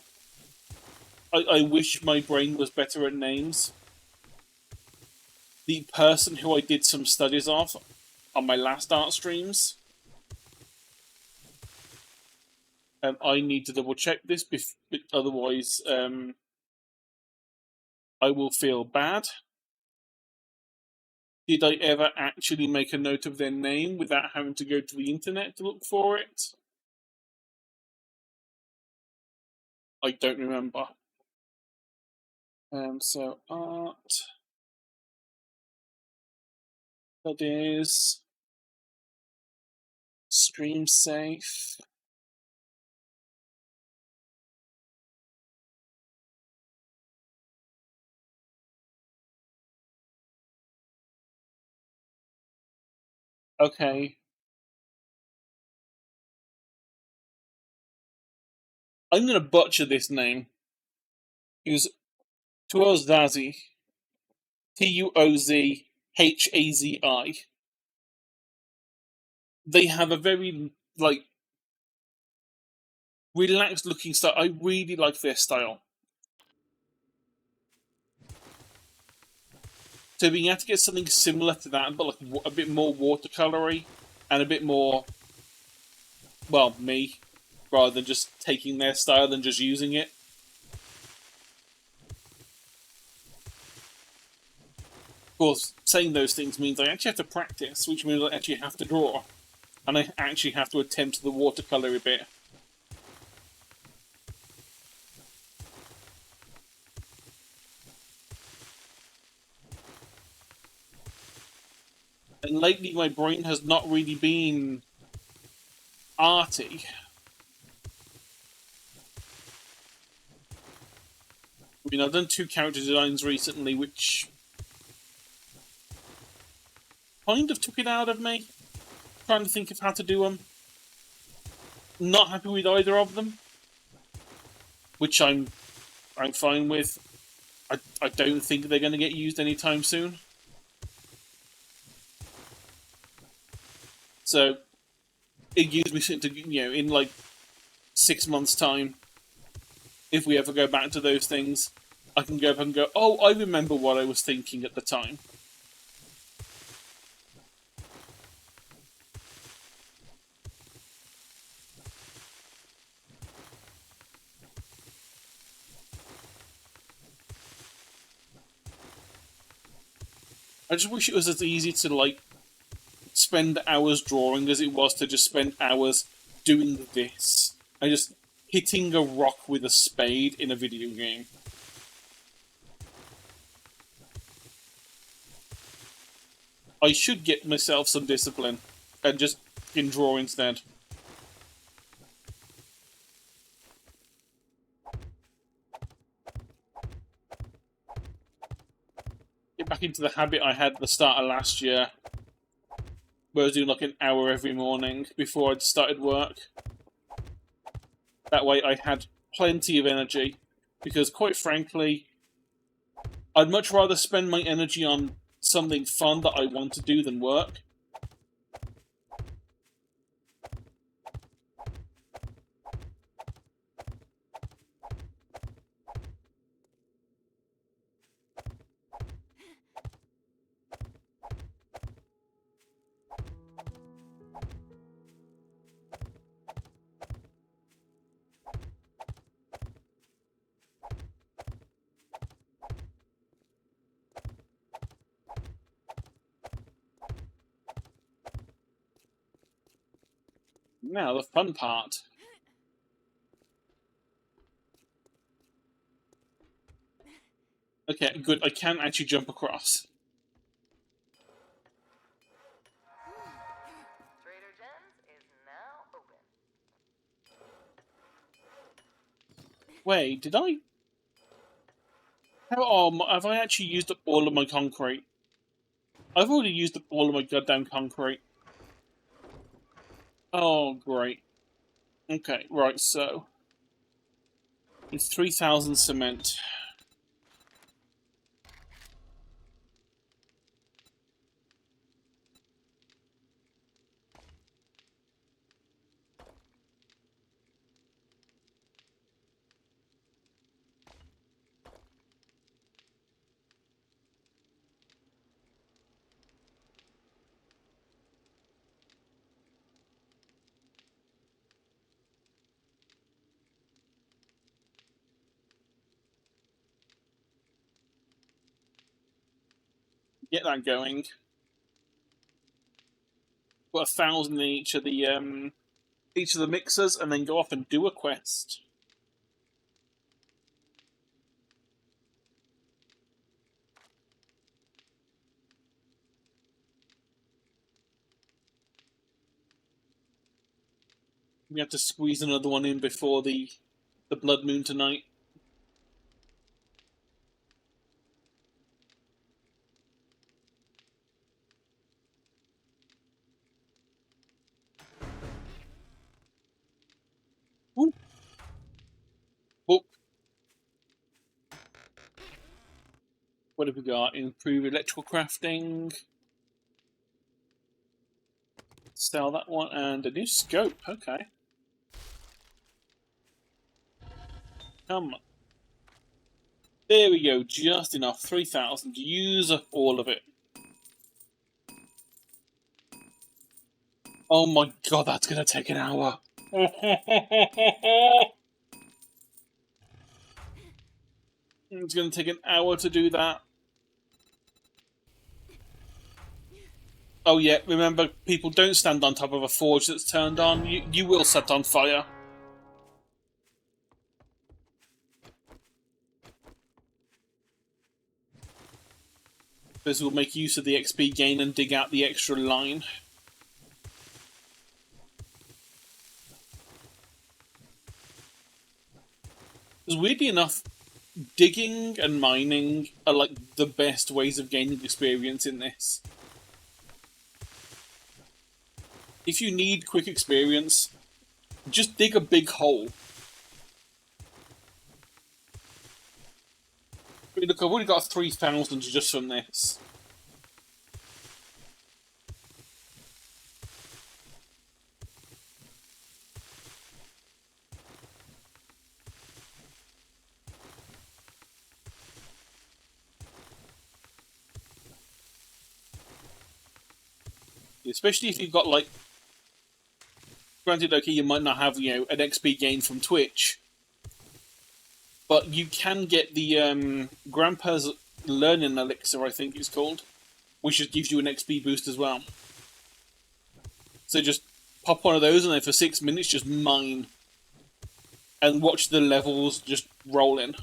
I wish my brain was better at names. The person who I did some studies of on my last art streams. I need to double check this, otherwise I will feel bad. Did I ever actually make a note of their name without having to go to the internet to look for it? I don't remember. So art studies, stream safe. Okay. I'm gonna butcher this name. It was Tuozazi. Tuozhazi. They have a very, like, relaxed looking style. I really like their style. So being able to get something similar to that, but like a bit more watercolory and a bit more, well, me, rather than just taking their style and just using it. Of course, saying those things means I actually have to practice, which means I actually have to draw. And I actually have to attempt the watercolour a bit. And lately my brain has not really been arty. I mean, I've done 2 character designs recently, which kind of took it out of me. Trying to think of how to do them. Not happy with either of them, which I'm fine with. I don't think they're going to get used anytime soon. So it gives me something to, in like 6 months' time, if we ever go back to those things, I can go up and go, oh, I remember what I was thinking at the time. I just wish it was as easy to, like, spend hours drawing as it was to just spend hours doing this. And just hitting a rock with a spade in a video game. I should get myself some discipline and just draw instead. Get back into the habit I had at the start of last year, where I was doing like an hour every morning before I'd started work. That way I had plenty of energy, because quite frankly, I'd much rather spend my energy on something fun that I want to do than work. Now, the fun part. Okay, good. I can actually jump across. Wait, did I? Have I actually used up all of my concrete? I've already used up all of my goddamn concrete. Oh, great. Okay, right, so... It's 3,000 cement. Get that going. Put 1,000 in each of the mixers, and then go off and do a quest. We have to squeeze another one in before the blood moon tonight. Ooh. Book. What have we got? Improve electrical crafting. Sell that one, and a new scope. Okay. Come on. There we go, just enough. 3,000. Use up all of it. Oh my god, that's gonna take an hour. It's gonna take an hour to do that. Oh yeah, remember, people, don't stand on top of a forge that's turned on. You will set on fire. This will make use of the XP gain and dig out the extra line. Because weirdly enough, digging and mining are like the best ways of gaining experience in this. If you need quick experience, just dig a big hole. Look, I've already got 3,000 just from this. Especially if you've got, like... Granted, okay, you might not have, an XP gain from Twitch. But you can get the Grandpa's Learning Elixir, I think it's called. Which just gives you an XP boost as well. So just pop one of those and then for 6 minutes just mine. And watch the levels just roll in.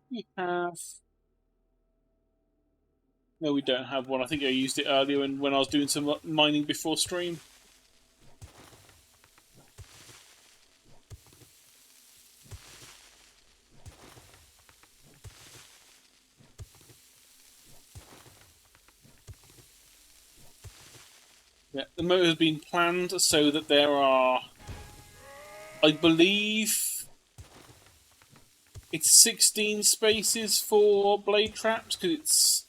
We have... No, we don't have one. I think I used it earlier when I was doing some mining before stream. Yeah, the motor has been planned so that there are, I believe, it's 16 spaces for blade traps, because it's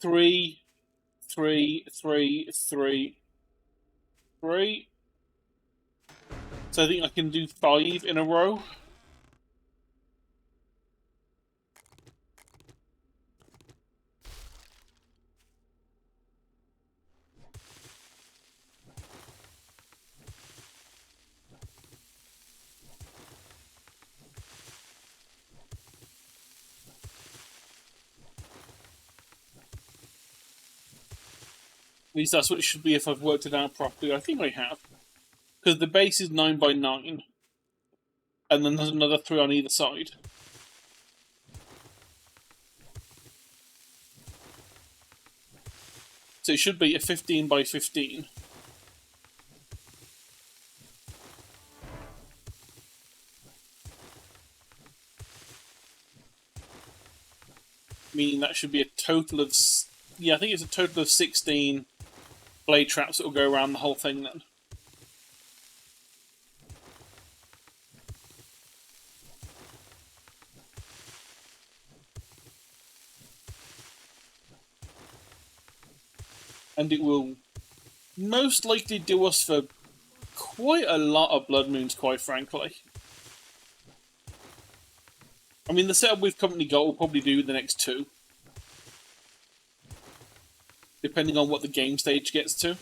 3, 3, 3, 3, 3. So I think I can do 5 in a row. At least that's what it should be if I've worked it out properly. I think I have. Because the base is 9 by 9. And then there's another 3 on either side. So it should be a 15 by 15. Meaning that should be a total of... Yeah, I think it's a total of 16 blade traps that will go around the whole thing then. And it will most likely do us for quite a lot of blood moons, quite frankly. I mean, the setup we've currently got will probably do the next 2. Depending on what the game stage gets to.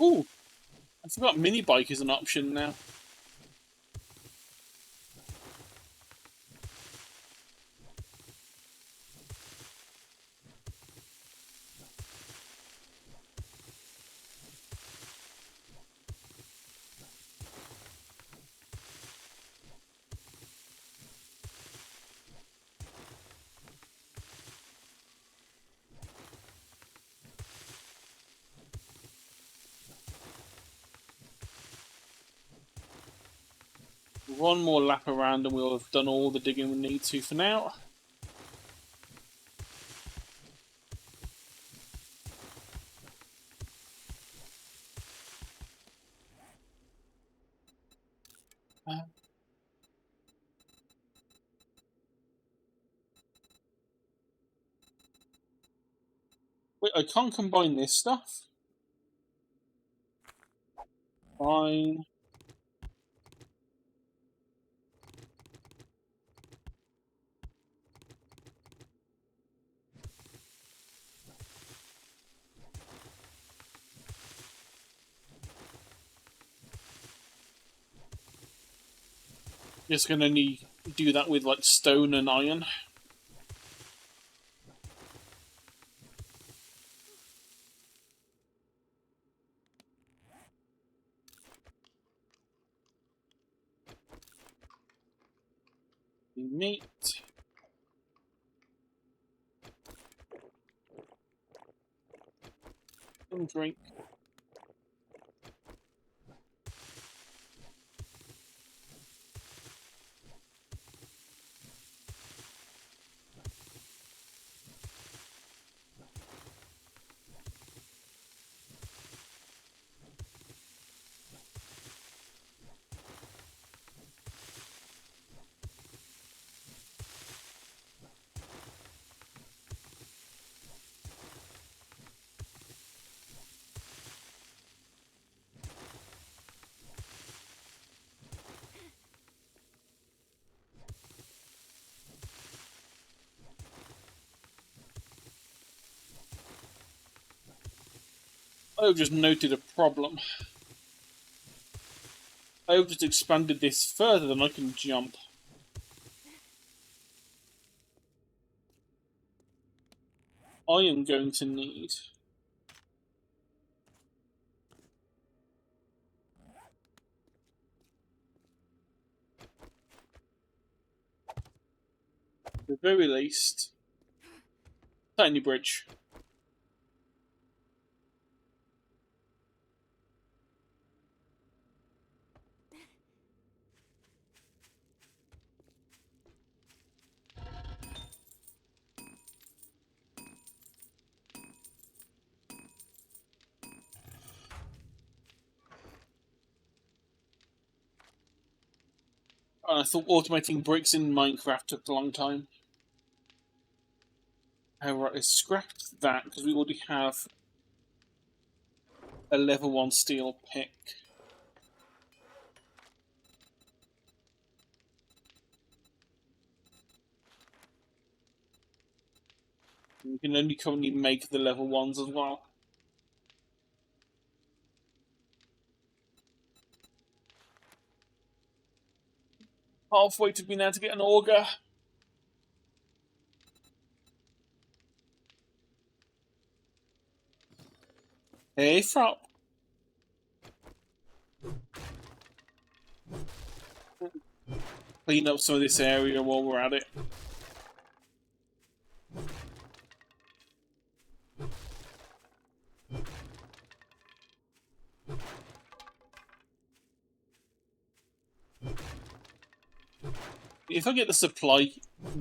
Ooh, I forgot mini bike is an option now. One more lap around and we'll have done all the digging we need to for now. Wait, I can't combine this stuff? Fine. Just gonna need to do that with like stone and iron. Neat. Some drink. I've just noted a problem. I've just expanded this further than I can jump. I am going to need... at the very least... tiny bridge. I thought automating bricks in Minecraft took a long time. Right, let's scrap that because we already have a level 1 steel pick. We can only currently make the level 1s as well. Halfway to being able to get an auger. Hey, Frop. Clean up some of this area while we're at it. If I get the supply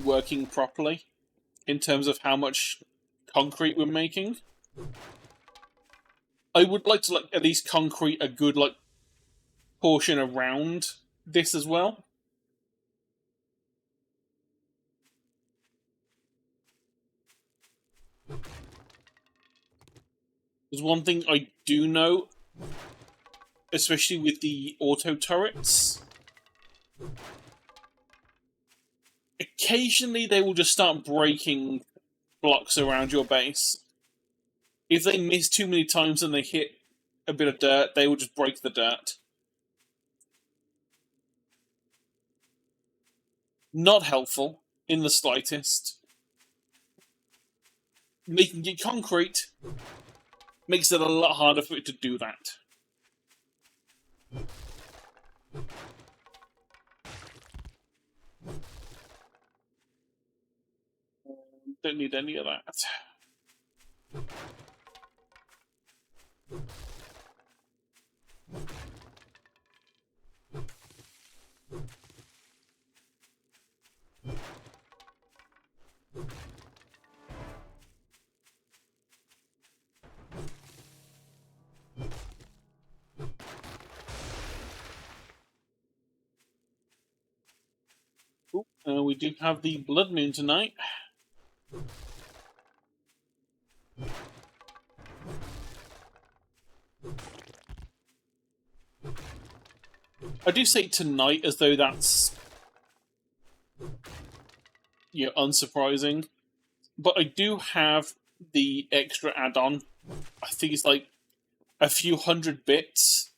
working properly, in terms of how much concrete we're making, I would like to at least concrete a good portion around this as well. There's one thing I do know, especially with the auto turrets. Occasionally they will just start breaking blocks around your base. If they miss too many times and they hit a bit of dirt, they will just break the dirt. Not helpful in the slightest. Making it concrete makes it a lot harder for it to do that. Don't need any of that. We do have the Blood Moon tonight. I do say tonight as though that's unsurprising, but I do have the extra add-on. I think it's like a few hundred bits.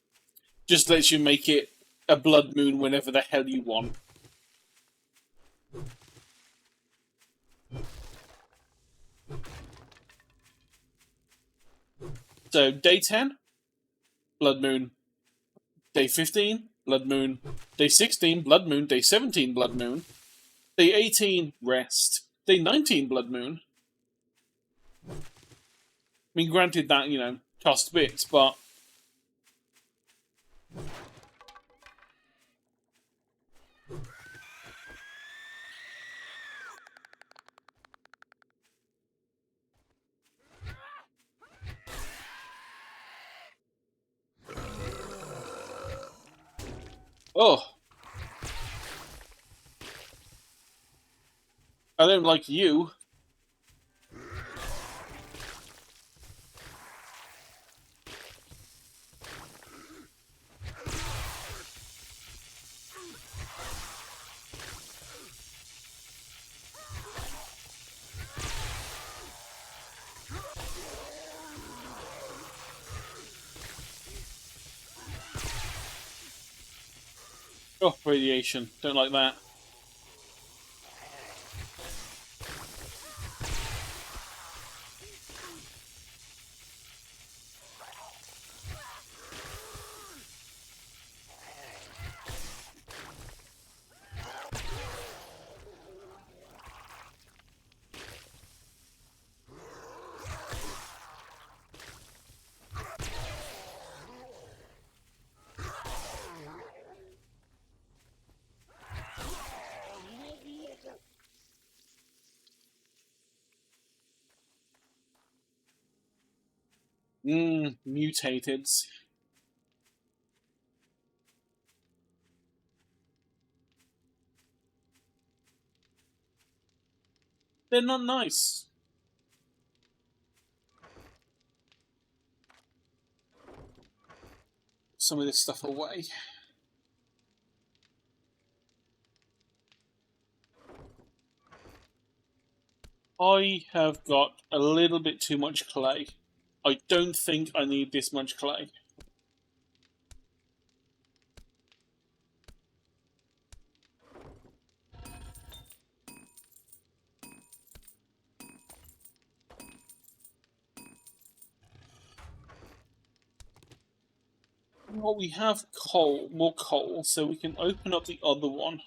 Just lets you make it a Blood Moon whenever the hell you want. So, day 10, Blood Moon. Day 15, Blood Moon. Day 16, Blood Moon. Day 17, Blood Moon. Day 18, rest. Day 19, Blood Moon. I mean, granted that, cost bits, but... Oh. I don't like you. Oh, radiation. Don't like that. Mutated. They're not nice. some of this stuff away. I have got a little bit too much clay. I don't think I need this much clay. Well, we have coal, more coal, so we can open up the other one.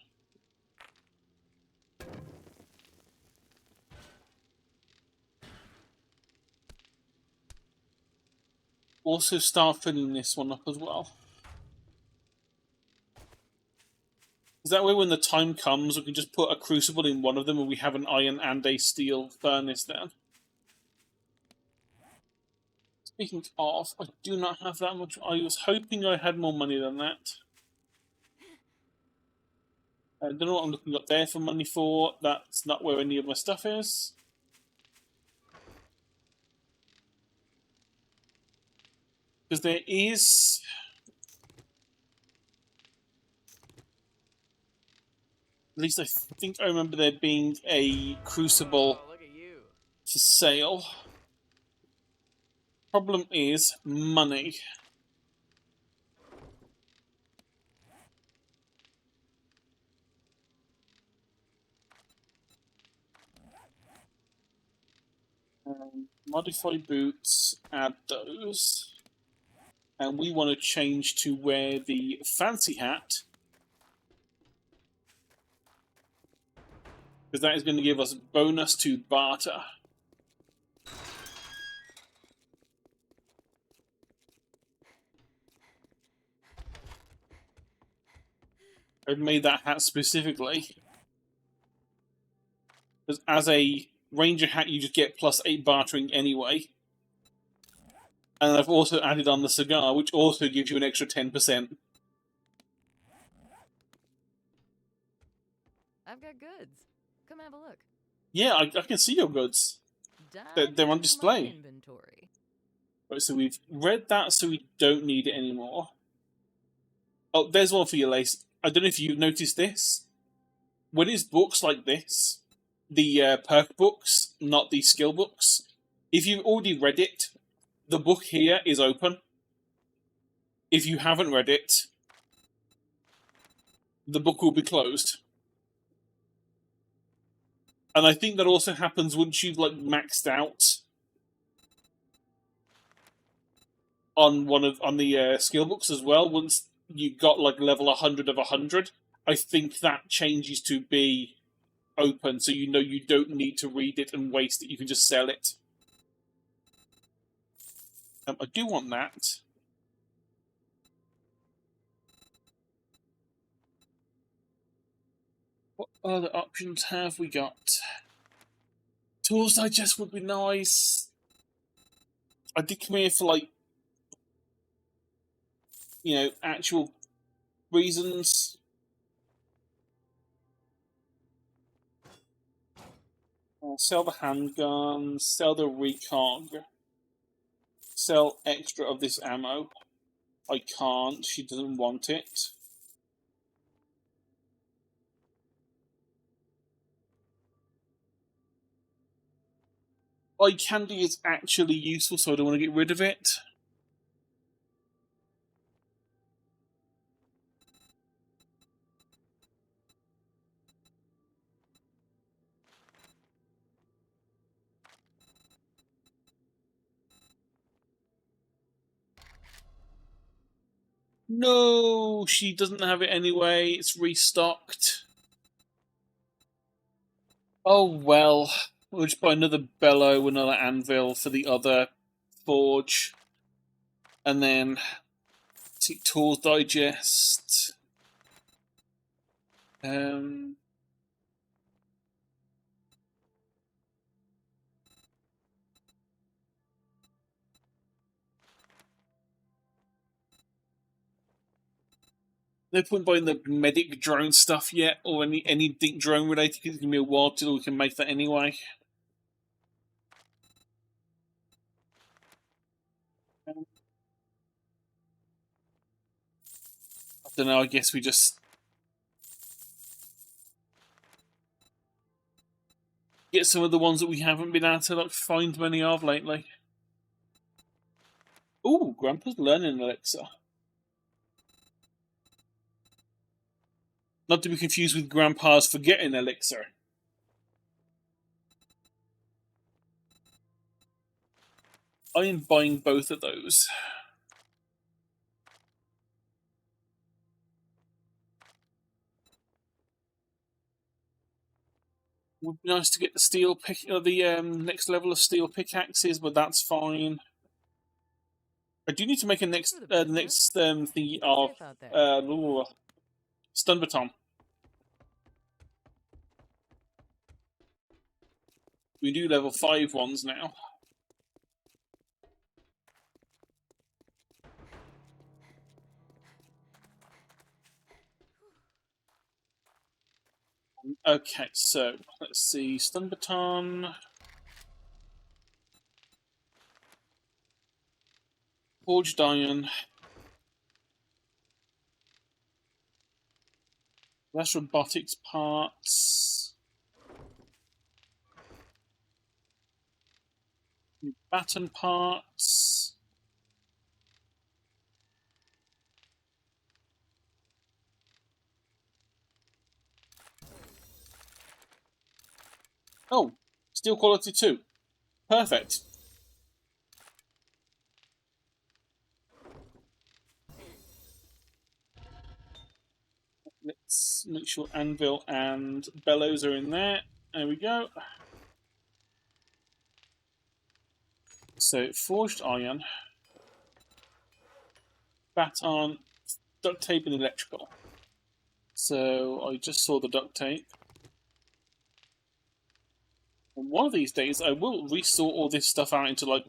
Also start filling this one up as well. Is that way when the time comes, we can just put a crucible in one of them and we have an iron and a steel furnace then. Speaking of, I do not have that much. I was hoping I had more money than that. I don't know what I'm looking up there for money for. That's not where any of my stuff is. Because there is... At least I think I remember there being a crucible Oh, look at you. for sale. Problem is money. Modify boots, add those. And we want to change to wear the fancy hat. Because that is going to give us bonus to barter. I've made that hat specifically. Because as a ranger hat, you just get +8 bartering anyway. And I've also added on the cigar, which also gives you an extra 10%. I've got goods. Come have a look. Yeah, I can see your goods. They're on My display. inventory. Right, so we've read that, so we don't need it anymore. Oh, there's one for you, Lace. I don't know if you've noticed this. When it's books like this, the perk books, not the skill books, if you've already read it, the book here is open. If you haven't read it, the book will be closed. And I think that also happens once you've like maxed out on the skill books as well. Once you've got like level 100 of 100, I think that changes to be open, so you know you don't need to read it and waste it. You can just sell it. I do want that. What other options have we got? Tools Digest would be nice. I did come here for, like, you know, actual reasons. Sell the handgun, sell the recog, sell extra of this ammo. I can't, she doesn't want it. Eye candy is actually useful, so I don't want to get rid of it. No, she doesn't have it anyway. It's restocked. Oh well. We'll just buy another bellow, another anvil for the other forge. And then see Tools Digest. No point buying the medic drone stuff yet, or any dink drone related, because it's going to be a while till we can make that anyway. So now I guess we just get some of the ones that we haven't been able to like find many of lately. Ooh, Grandpa's learning elixir. Not to be confused with Grandpa's forgetting elixir. I am buying both of those. Would be nice to get the steel pick, the next level of steel pickaxes, but that's fine. I do need to make a next thingy of Safe out there. stun baton. We do level 5 ones now. Okay, so let's see. Stun baton. Forged iron. That's robotics parts. Baton parts. Oh, steel quality 2. Perfect. Let's make sure anvil and bellows are in there. There we go. So, forged iron, baton, duct tape, and electrical. So, I just saw the duct tape. And one of these days, I will resort all this stuff out into, like,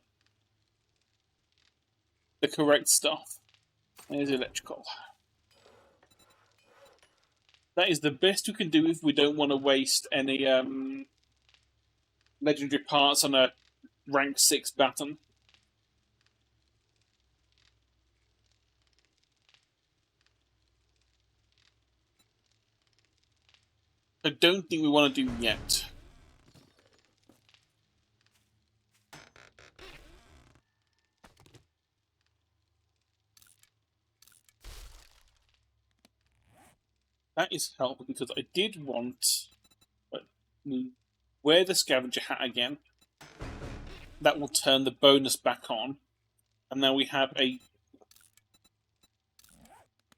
the correct stuff. There's electrical. That is the best we can do if we don't want to waste any legendary parts on a rank 6 baton. I don't think we want to do yet. That is helpful because I did want wear the scavenger hat again. That will turn the bonus back on. And now we have a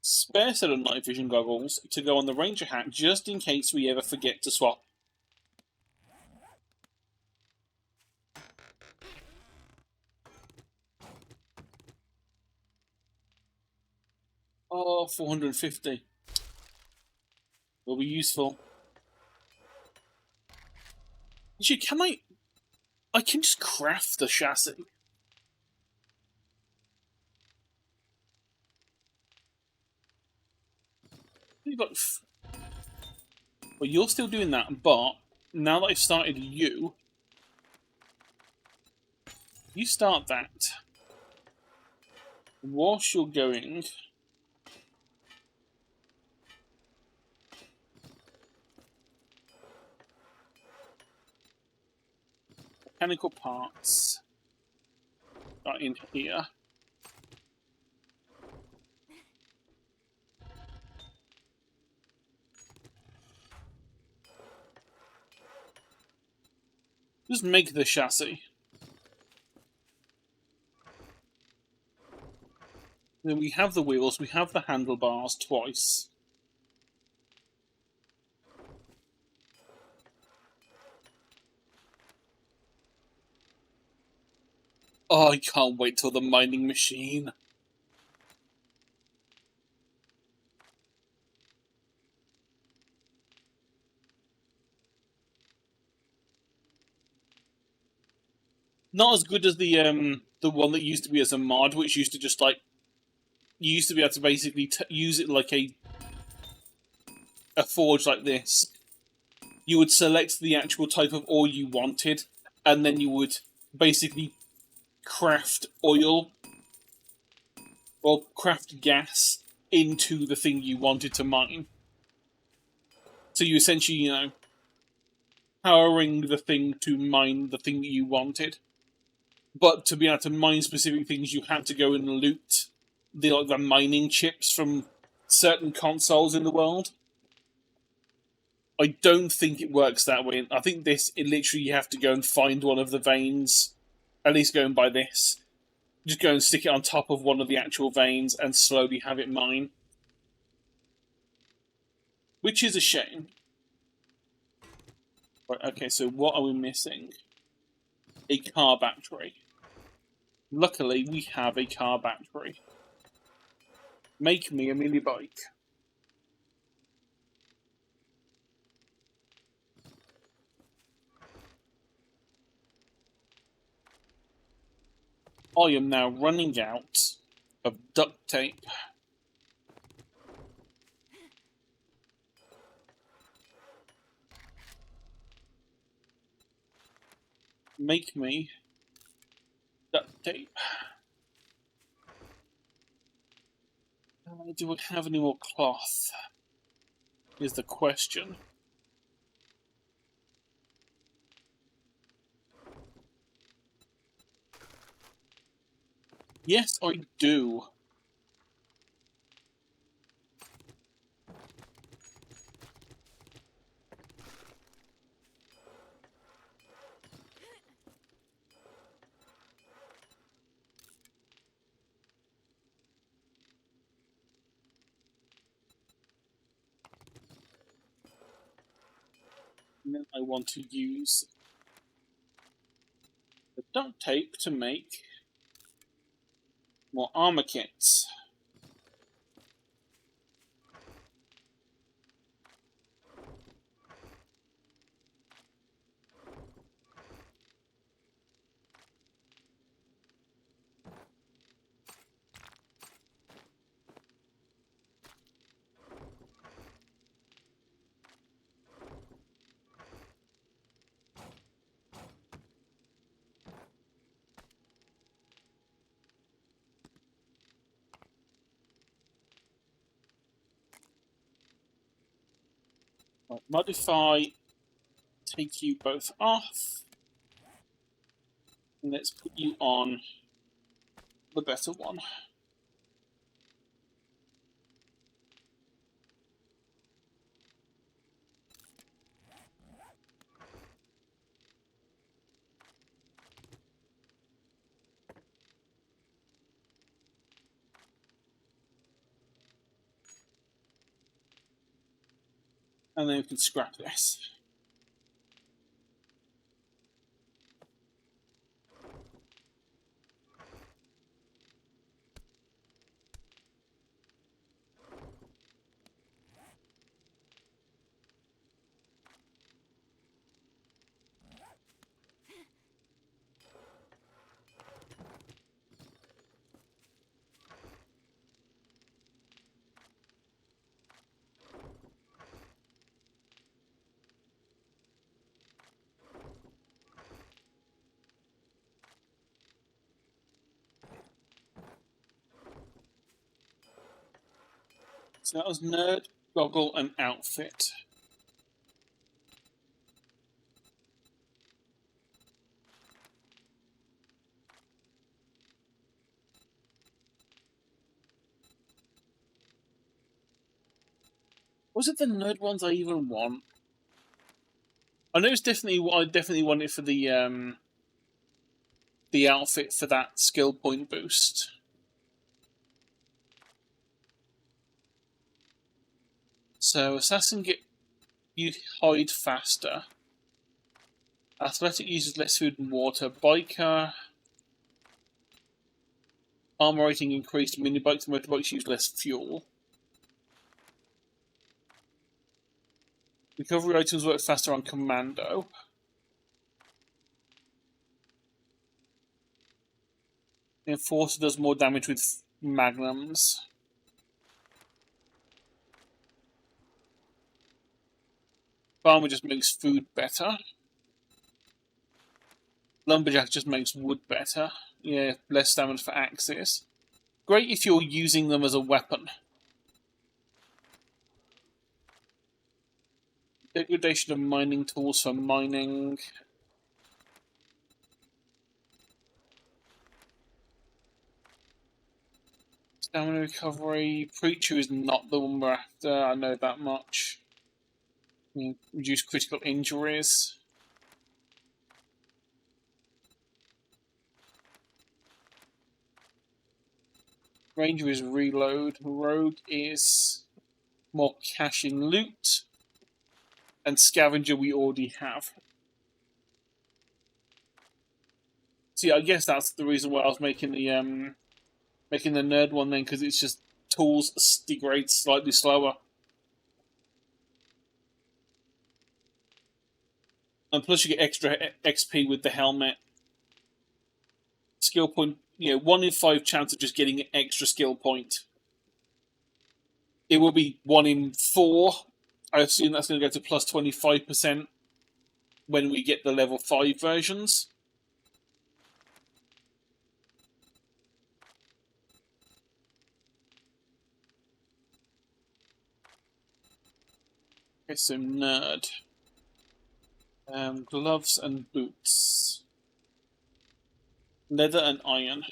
spare set of night vision goggles to go on the ranger hat just in case we ever forget to swap. Oh, 450. Will be useful. Actually, can I can just craft the chassis. Well, you're still doing that, but now that I've started you start that. Whilst you're going, mechanical parts are in here. Just make the chassis. Then we have the wheels, we have the handlebars twice. Oh, I can't wait till the mining machine. Not as good as the one that used to be as a mod, which used to just like you used to be able to basically use it like a forge like this. You would select the actual type of ore you wanted, and then you would basically craft oil or craft gas into the thing you wanted to mine. So you essentially, powering the thing to mine the thing that you wanted. But to be able to mine specific things, you had to go and loot the mining chips from certain consoles in the world. I don't think it works that way. I think literally you have to go and find one of the veins, at least going by this. Just go and stick it on top of one of the actual veins and slowly have it mine. Which is a shame. Right, okay, so what are we missing? A car battery. Luckily, we have a car battery. Make me a mini bike. I am now running out of duct tape. Make me duct tape. Do we have any more cloth? Is the question. Yes, I do. And then I want to use the duct tape to make more armor kits. Right, modify, take you both off, and let's put you on the better one. And then we can scrap this. So that was nerd, goggle, and outfit. Was it the nerd ones I even want? I know it's definitely. I definitely want it for the outfit for that skill point boost. So assassin get you hide faster. Athletic uses less food and water. Biker armor rating increased. Mini bikes and motorbikes use less fuel. Recovery items work faster on commando. The Enforcer does more damage with magnums. Farmer just makes food better. Lumberjack just makes wood better. Yeah, less damage for axes. Great if you're using them as a weapon. Degradation of mining tools for mining. Stamina recovery. Preacher is not the one we're after, I know that much. Reduce critical injuries. Ranger is reload. Rogue is more cash in loot. And Scavenger we already have. See, I guess that's the reason why I was making the nerd one then, because it's just tools degrade slightly slower. And plus you get extra XP with the helmet. Skill point, 1 in 5 chance of just getting an extra skill point. It will be 1 in 4. I assume that's going to go to plus 25% when we get the level 5 versions. Okay, so nerd. Gloves and boots. Leather and iron.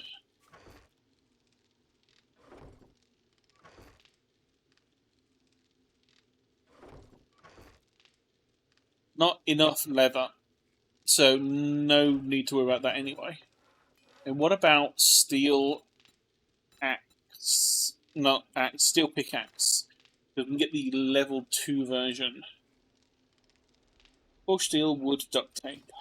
Not enough leather, so no need to worry about that anyway. And what about steel axe? Not axe, steel pickaxe. We can get the level 2 version. Or steel, wood, duct tape.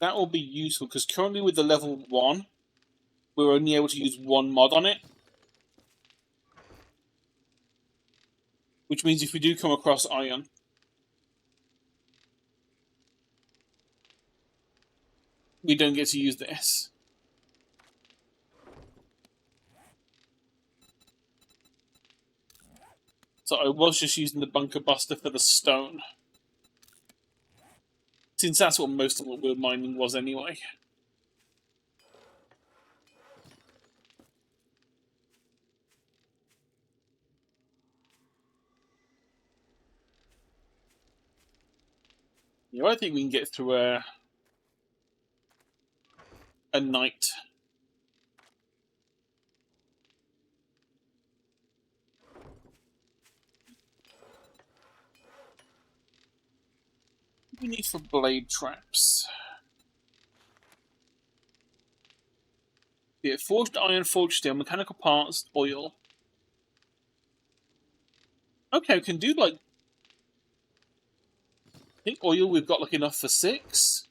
That will be useful, because currently with the level 1, we're only able to use 1 mod on it. Which means if we do come across iron, we don't get to use this. So I was just using the bunker buster for the stone. Since that's what most of what we were mining was anyway. Yeah, I think we can get through a night. What do we need for blade traps? Yeah, forged iron, forged steel, mechanical parts, oil. Okay, we can do like... I think oil we've got like enough for 6.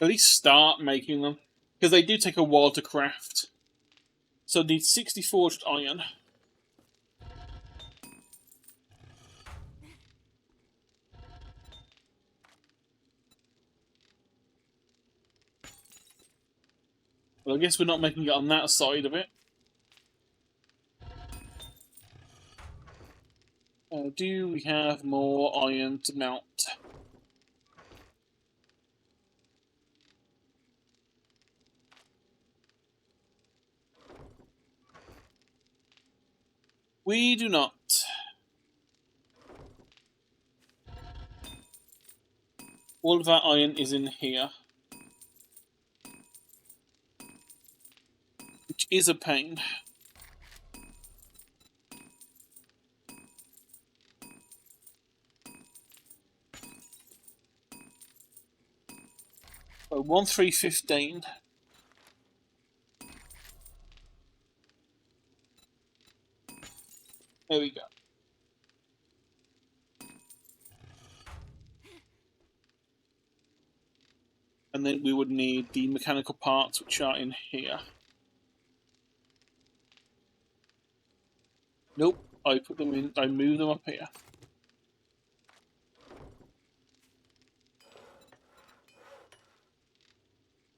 At least start making them. Because they do take a while to craft. So I need 60 forged iron. Well, I guess we're not making it on that side of it. Do we have more iron to melt? We do not. All of our iron is in here. Which is a pain. So 1315. There we go. And then we would need the mechanical parts, which are in here. Nope. I put them in. I move them up here.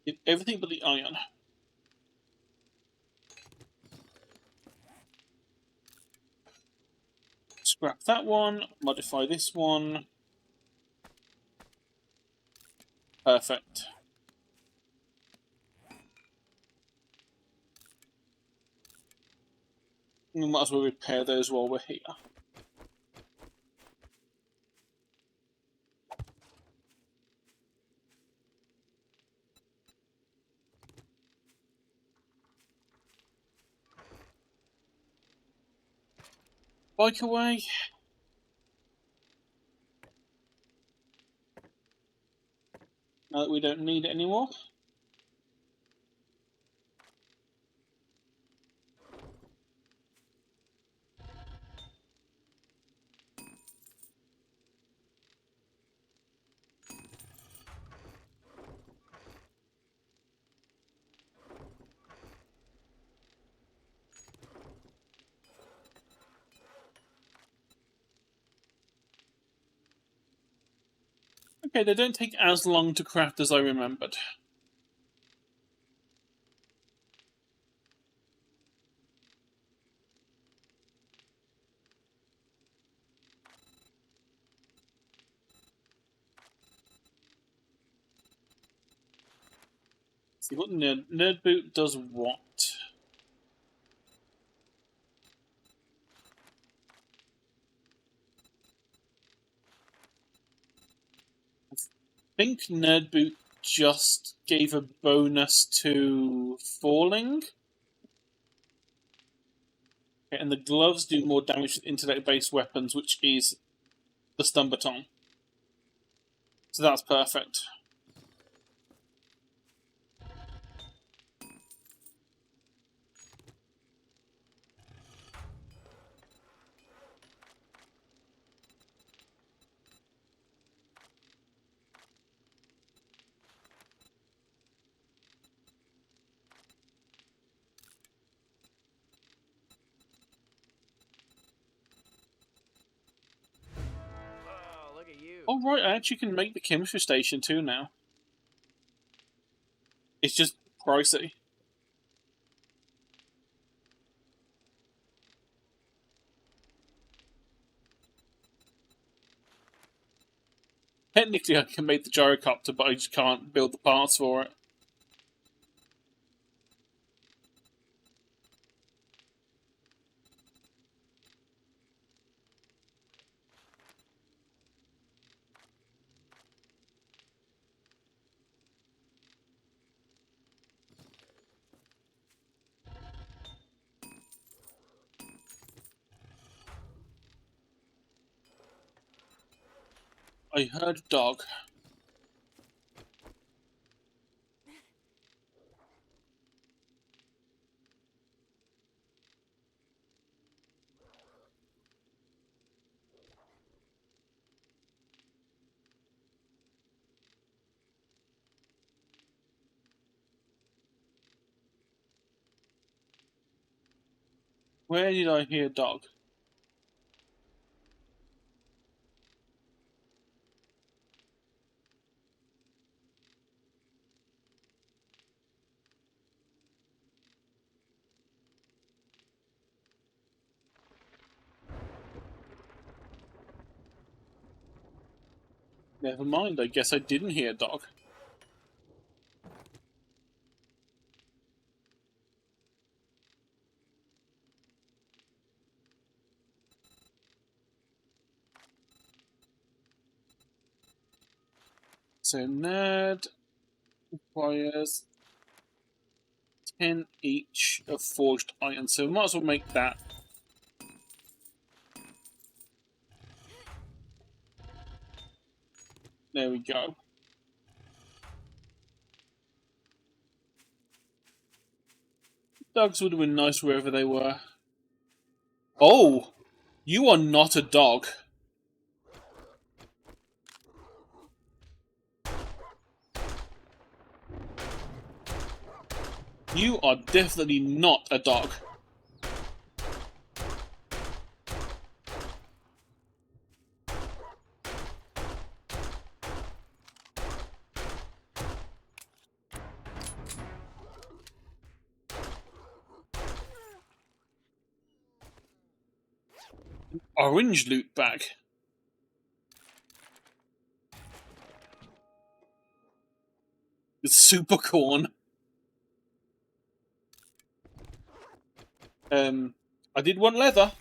Get everything but the iron. Scrap that one. Modify this one. Perfect. We might as well repair those while we're here. Bike away. Now that we don't need it anymore. Okay, they don't take as long to craft as I remembered. Let's see what nerd boot does what. I think nerd boot just gave a bonus to falling. Okay, and the gloves do more damage with intellect-based weapons, which is the stun baton. So that's perfect. Oh, look at you. Oh right, I actually can make the chemistry station too now. It's just pricey. Technically I can make the gyrocopter, but I just can't build the parts for it. I heard a dog. Where did I hear dog? Never mind, I guess I didn't hear dog. So nerd requires 10 each of forged iron, so we might as well make that. There we go. Dogs would have been nice wherever they were. Oh! You are not a dog. You are definitely not a dog. Orange loot bag. With super corn. I did want leather.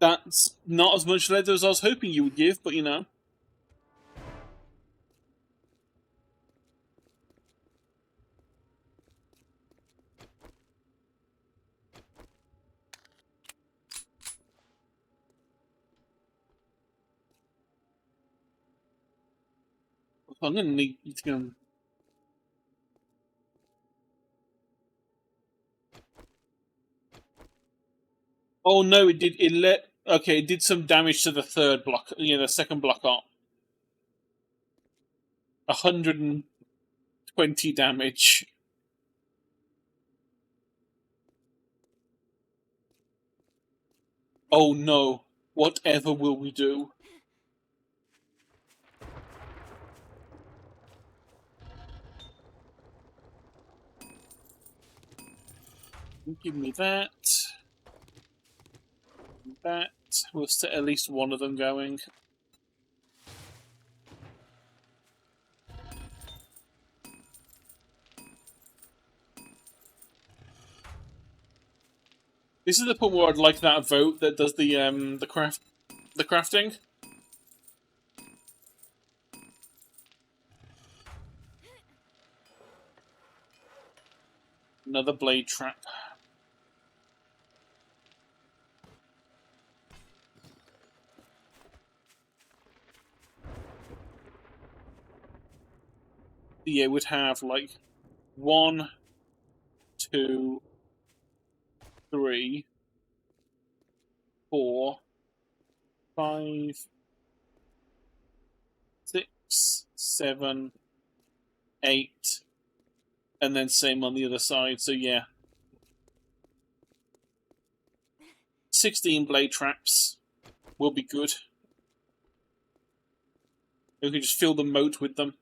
That's not as much leather as I was hoping you would give, but you know. I'm gonna need you to go. Oh no, it did. It let. Okay, it did some damage to the third block. The second block up. 120 damage. Oh no! Whatever will we do? Give me that. That. We'll set at least one of them going. This is the point where I'd like that vote that does the crafting. Another blade trap. Yeah, it would have like 1, 2, 3, 4, 5, 6, 7, 8, and then same on the other side. So yeah, 16 blade traps will be good. We can just fill the moat with them.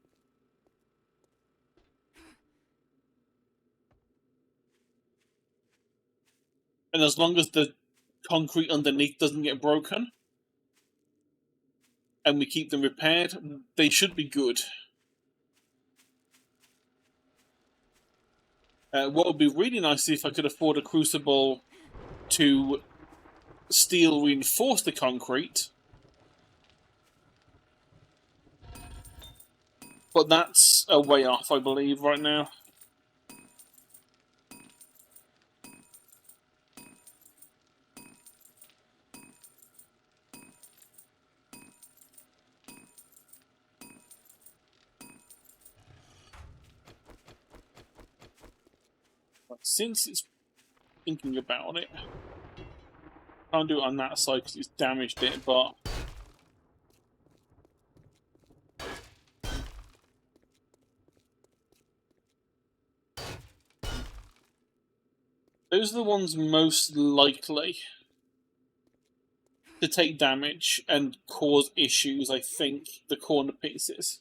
And as long as the concrete underneath doesn't get broken, and we keep them repaired, they should be good. What would be really nice if I could afford a crucible to steel reinforce the concrete. But that's a way off, I believe, right now. But since it's thinking about it, can't do it on that side because it's damaged it, but those are the ones most likely to take damage and cause issues, I think, the corner pieces.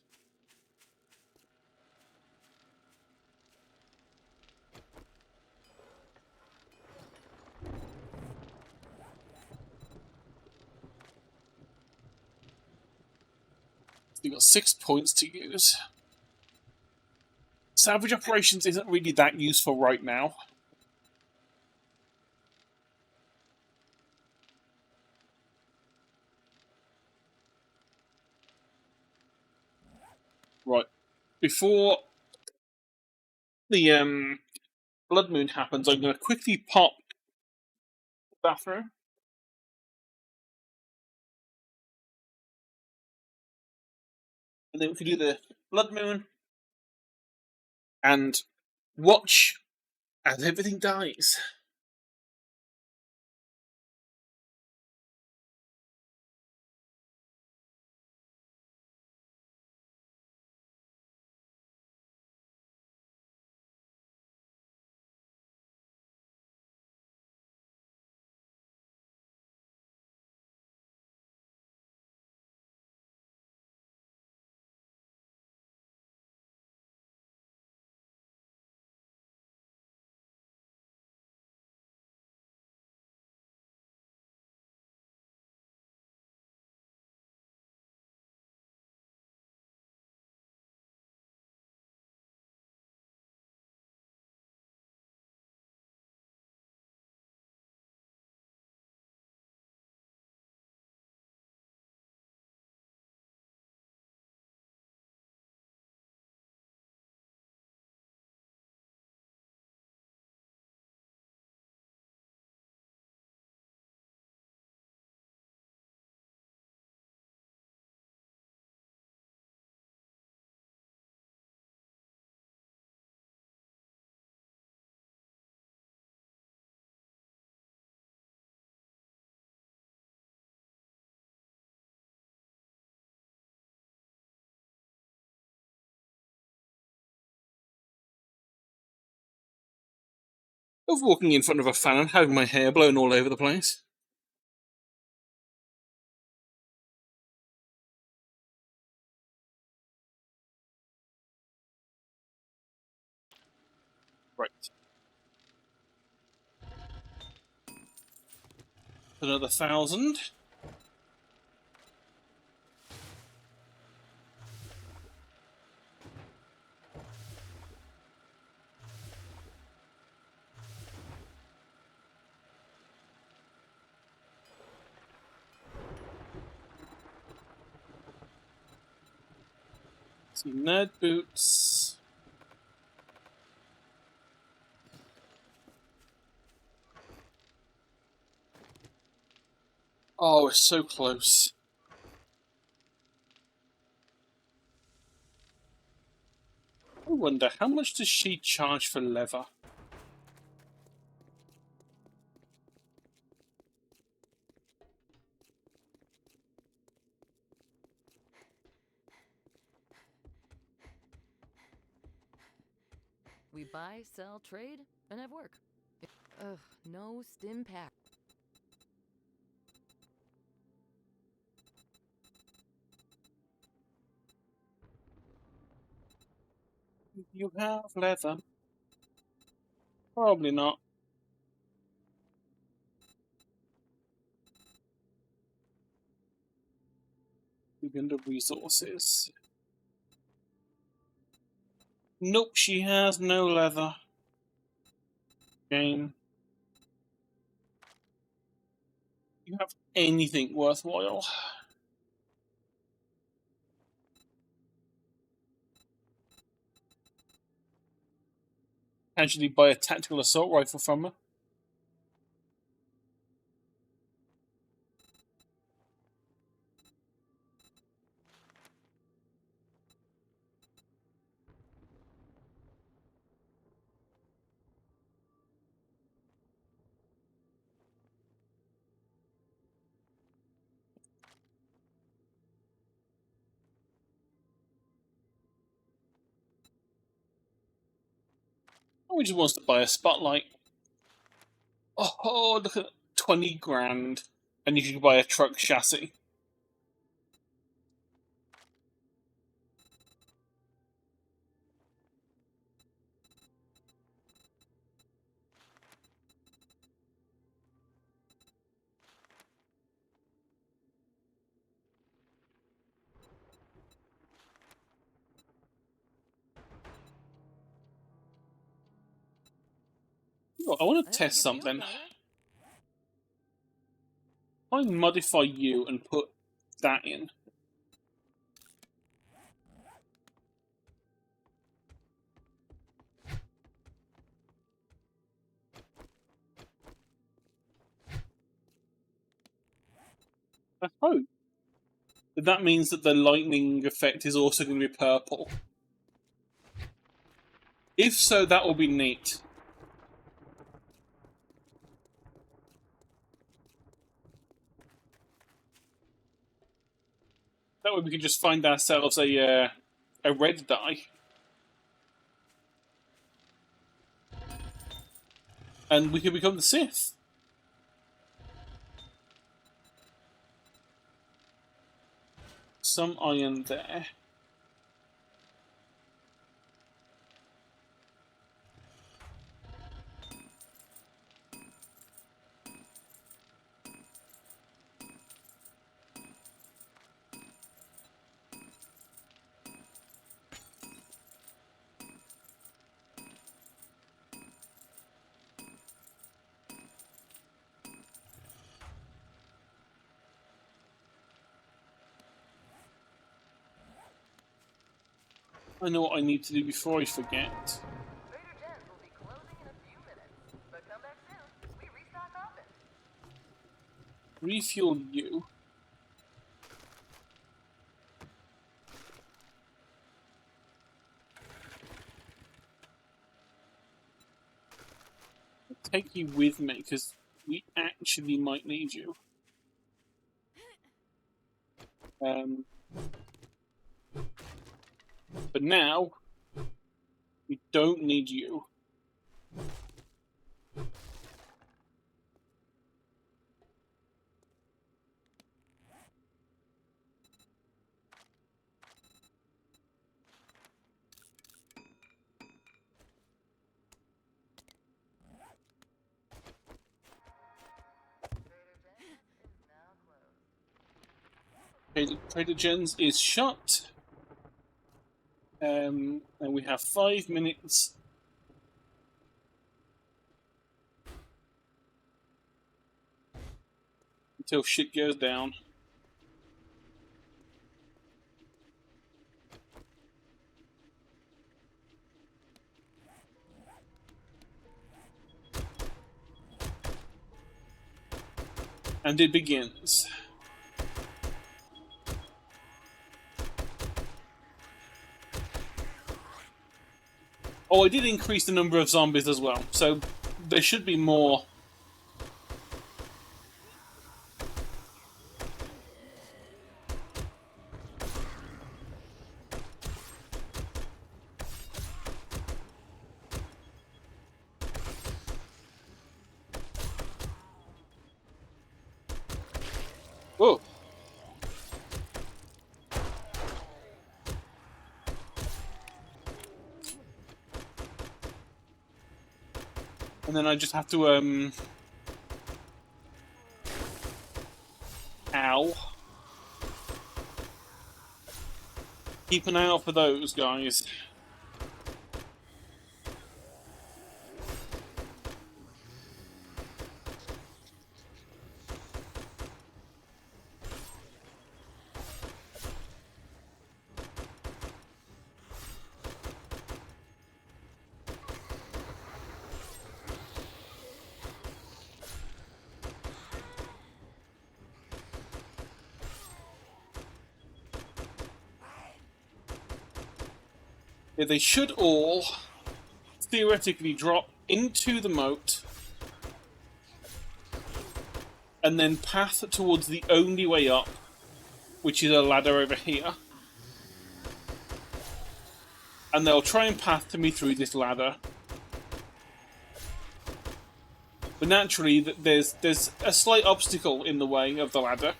You've got 6 points to use. Salvage operations isn't really that useful right now. Right. Before the blood moon happens, I'm going to quickly pop the bathroom. And then we can do the blood moon and watch as everything dies. of walking in front of a fan and having my hair blown all over the place. Right. Another 1,000. Some nerd boots. Oh, we're so close. I wonder, how much does she charge for leather? We buy, sell, trade, and have work. Ugh, no stim pack. You have leather. Probably not. Under resources. Nope, she has no leather. Game. You have anything worthwhile? Casually buy a tactical assault rifle from her. Or just wants to buy a spotlight. Oh, look at 20 grand. And you can buy a truck chassis. I want to test something. I modify you and put that in. I hope that means that the lightning effect is also going to be purple. If so, that will be neat. That way we can just find ourselves a red die. And we can become the Sith. Some iron there. I know what I need to do before I forget. Trader Jen's will be closing in a few minutes, but come back soon. We restock often. Refuel you. I'll take you with me, because we actually might need you. But now, we don't need you. Okay, Trader Joe's is shut. And we have 5 minutes until shit goes down. And it begins. Oh, I did increase the number of zombies as well, so there should be more. Whoa. And then I just have to, ow. Keep an eye out for those guys. Yeah, they should all theoretically drop into the moat and then path towards the only way up, which is a ladder over here. And they'll try and path to me through this ladder. But naturally, there's a slight obstacle in the way of the ladder,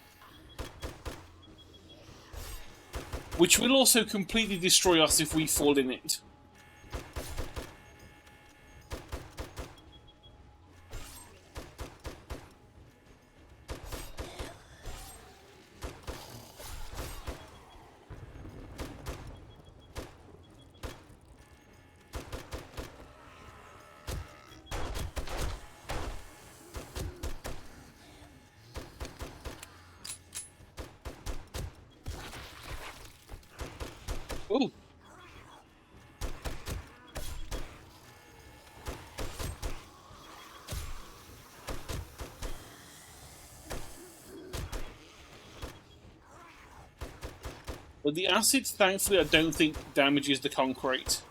which will also completely destroy us if we fall in it. Ooh. But the acid, thankfully, I don't think damages the concrete.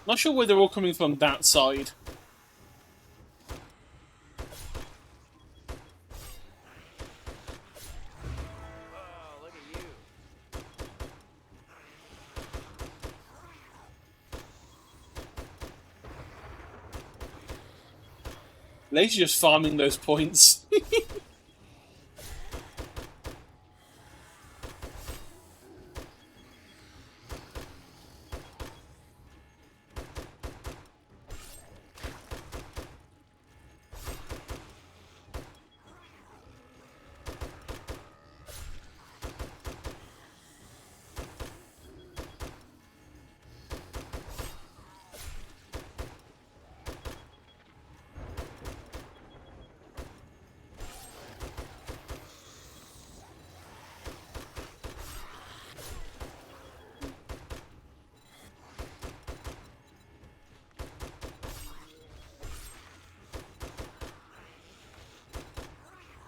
Not sure where they're all coming from that side. Oh, look at you. Lady's just farming those points.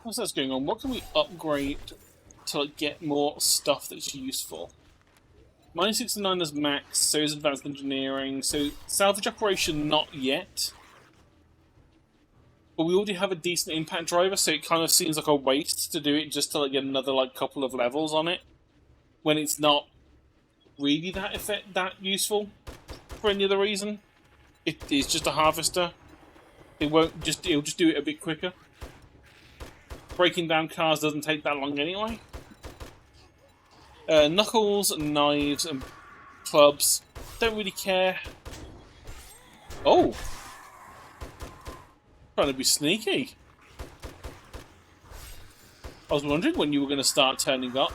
What's that's going on? What can we upgrade to like, get more stuff that's useful? Mine 69 is max, so is advanced engineering, so salvage operation not yet. But we already have a decent impact driver, so it kind of seems like a waste to do it just to like, get another like couple of levels on it, when it's not really that useful for any other reason. It is just a harvester. It'll just do it a bit quicker. breaking down cars doesn't take that long anyway. Knuckles, knives, and clubs. Don't really care. Oh! Trying to be sneaky. I was wondering when you were going to start turning up.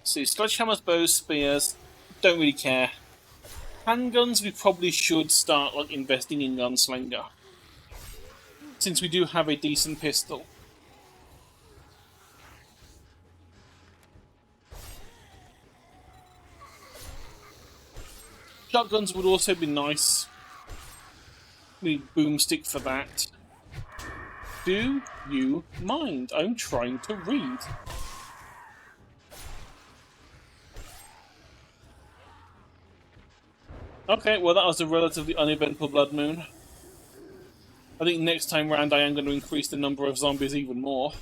See, sledgehammers, bows, spears, don't really care. Handguns, we probably should start like investing in gunslinger, since we do have a decent pistol. Shotguns would also be nice. We need boomstick for that. Do you mind? I'm trying to read. Okay, well that was a relatively uneventful blood moon. I think next time round I am going to increase the number of zombies even more.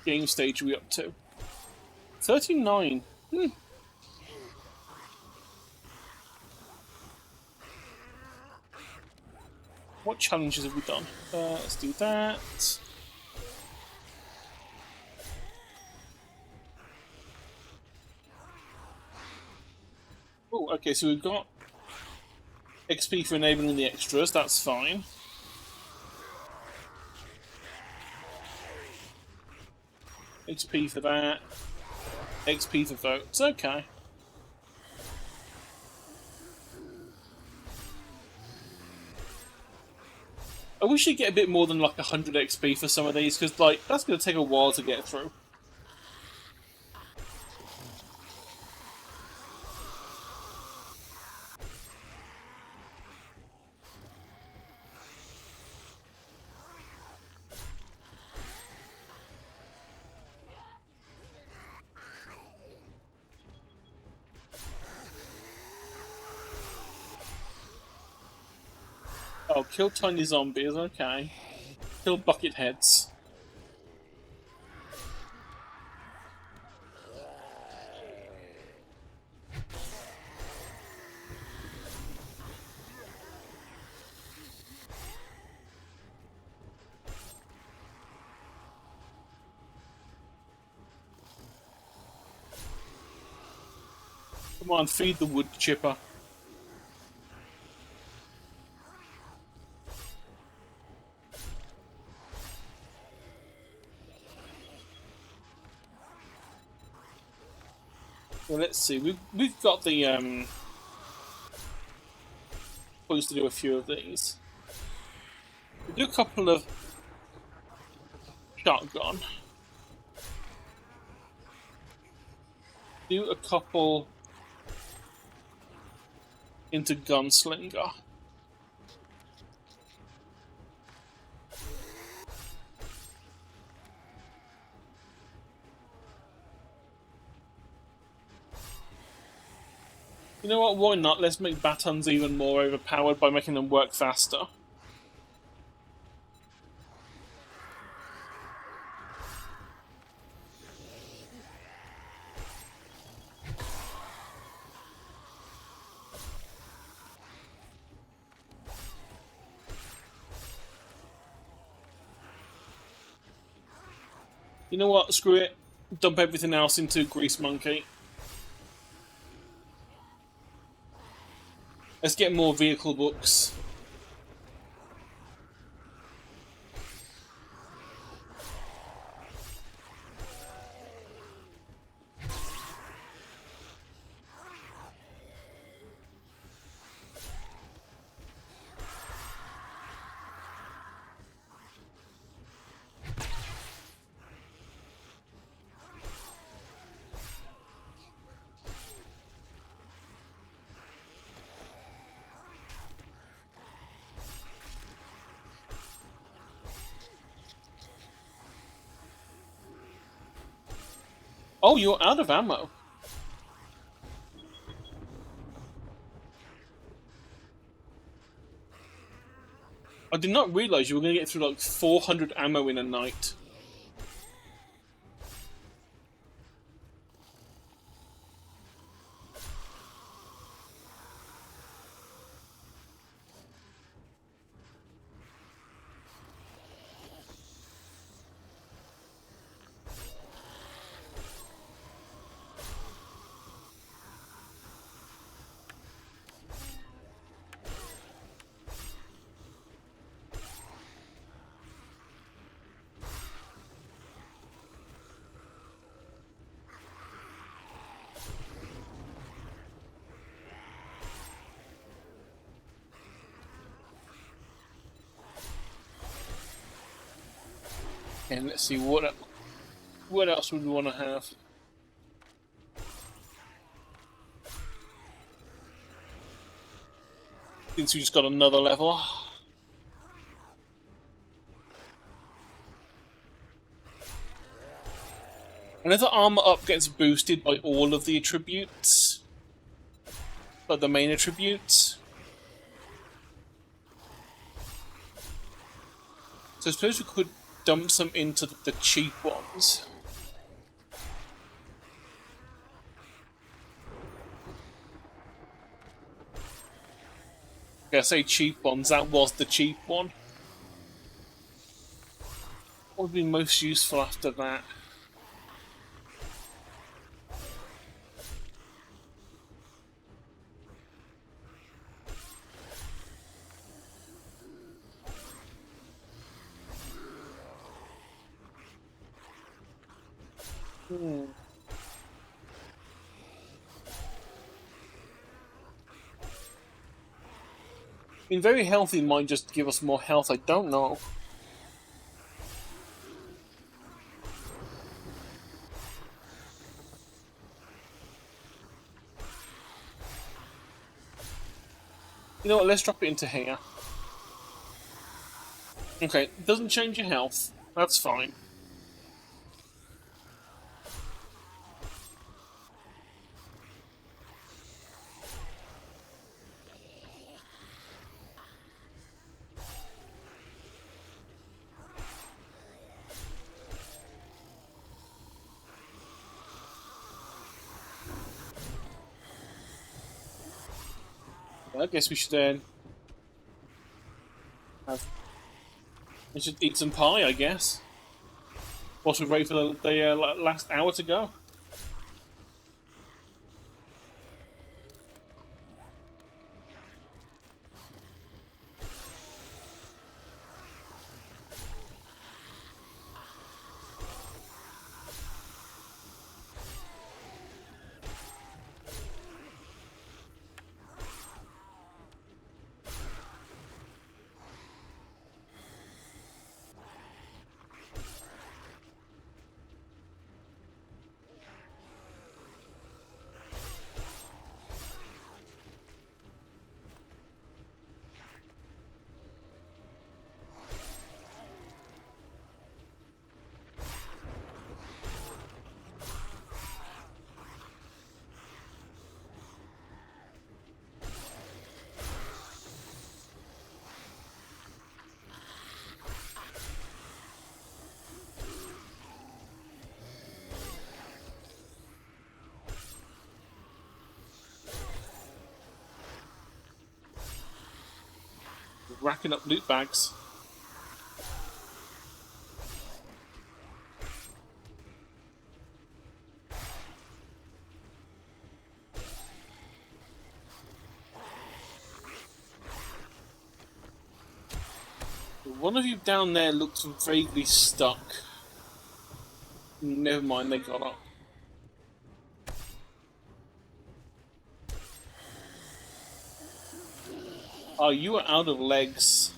Game stage are we up to? 39. What challenges have we done? Let's do that. Oh, okay, so we've got XP for enabling the extras, that's fine. XP for that. XP for votes, okay. I wish you'd get a bit more than like 100 XP for some of these, because like that's going to take a while to get through. Oh, kill tiny zombies, okay. Kill bucket heads. Come on, feed the wood chipper. Well, let's see. We've got the points to do a few of these. We do a couple of shotgun. Do a couple into gunslinger. You know what, why not? Let's make batons even more overpowered by making them work faster. You know what, screw it. Dump everything else into Grease Monkey. Let's get more vehicle books. Oh, you're out of ammo. I did not realize you were going to get through like 400 ammo in a night. And let's see what else would we want to have. Since we just got another level. Another armor up gets boosted by all of the attributes, like the main attributes. So I suppose we could dump some into the cheap ones. Okay, I say cheap ones, that was the cheap one. What would be most useful after that? I mean, very healthy might just give us more health, I don't know. You know what, let's drop it into here. Okay, doesn't change your health. That's fine. I guess we should we should eat some pie, I guess. Whilst we wait for the last hour to go. Racking up loot bags. One of you down there looks vaguely stuck. Never mind, they got up. Oh, you are out of legs.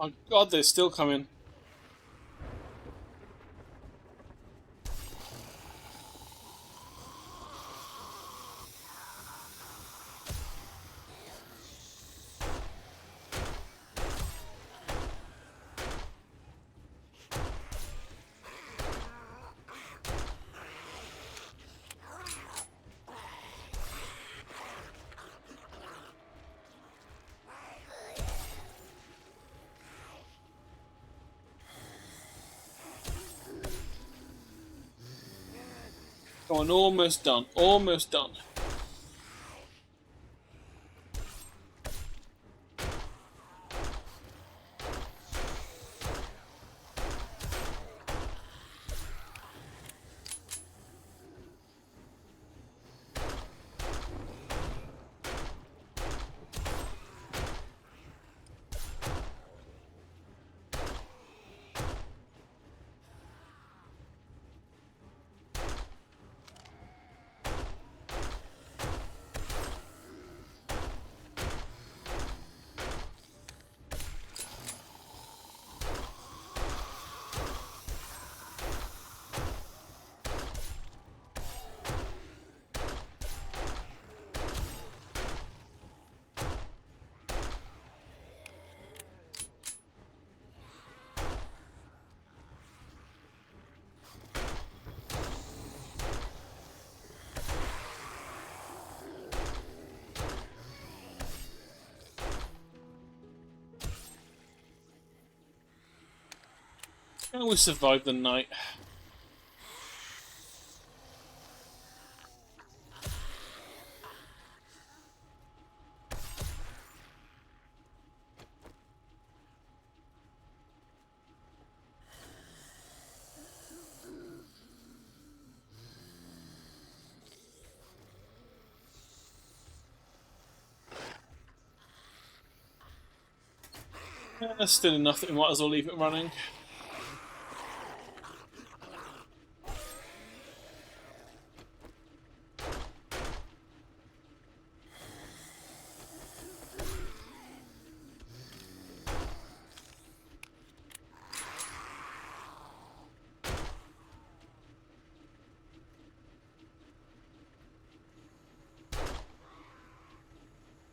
My God, they're still coming. Come on, almost done. Almost done. And we survived the night. Still enough that we might as well leave it running.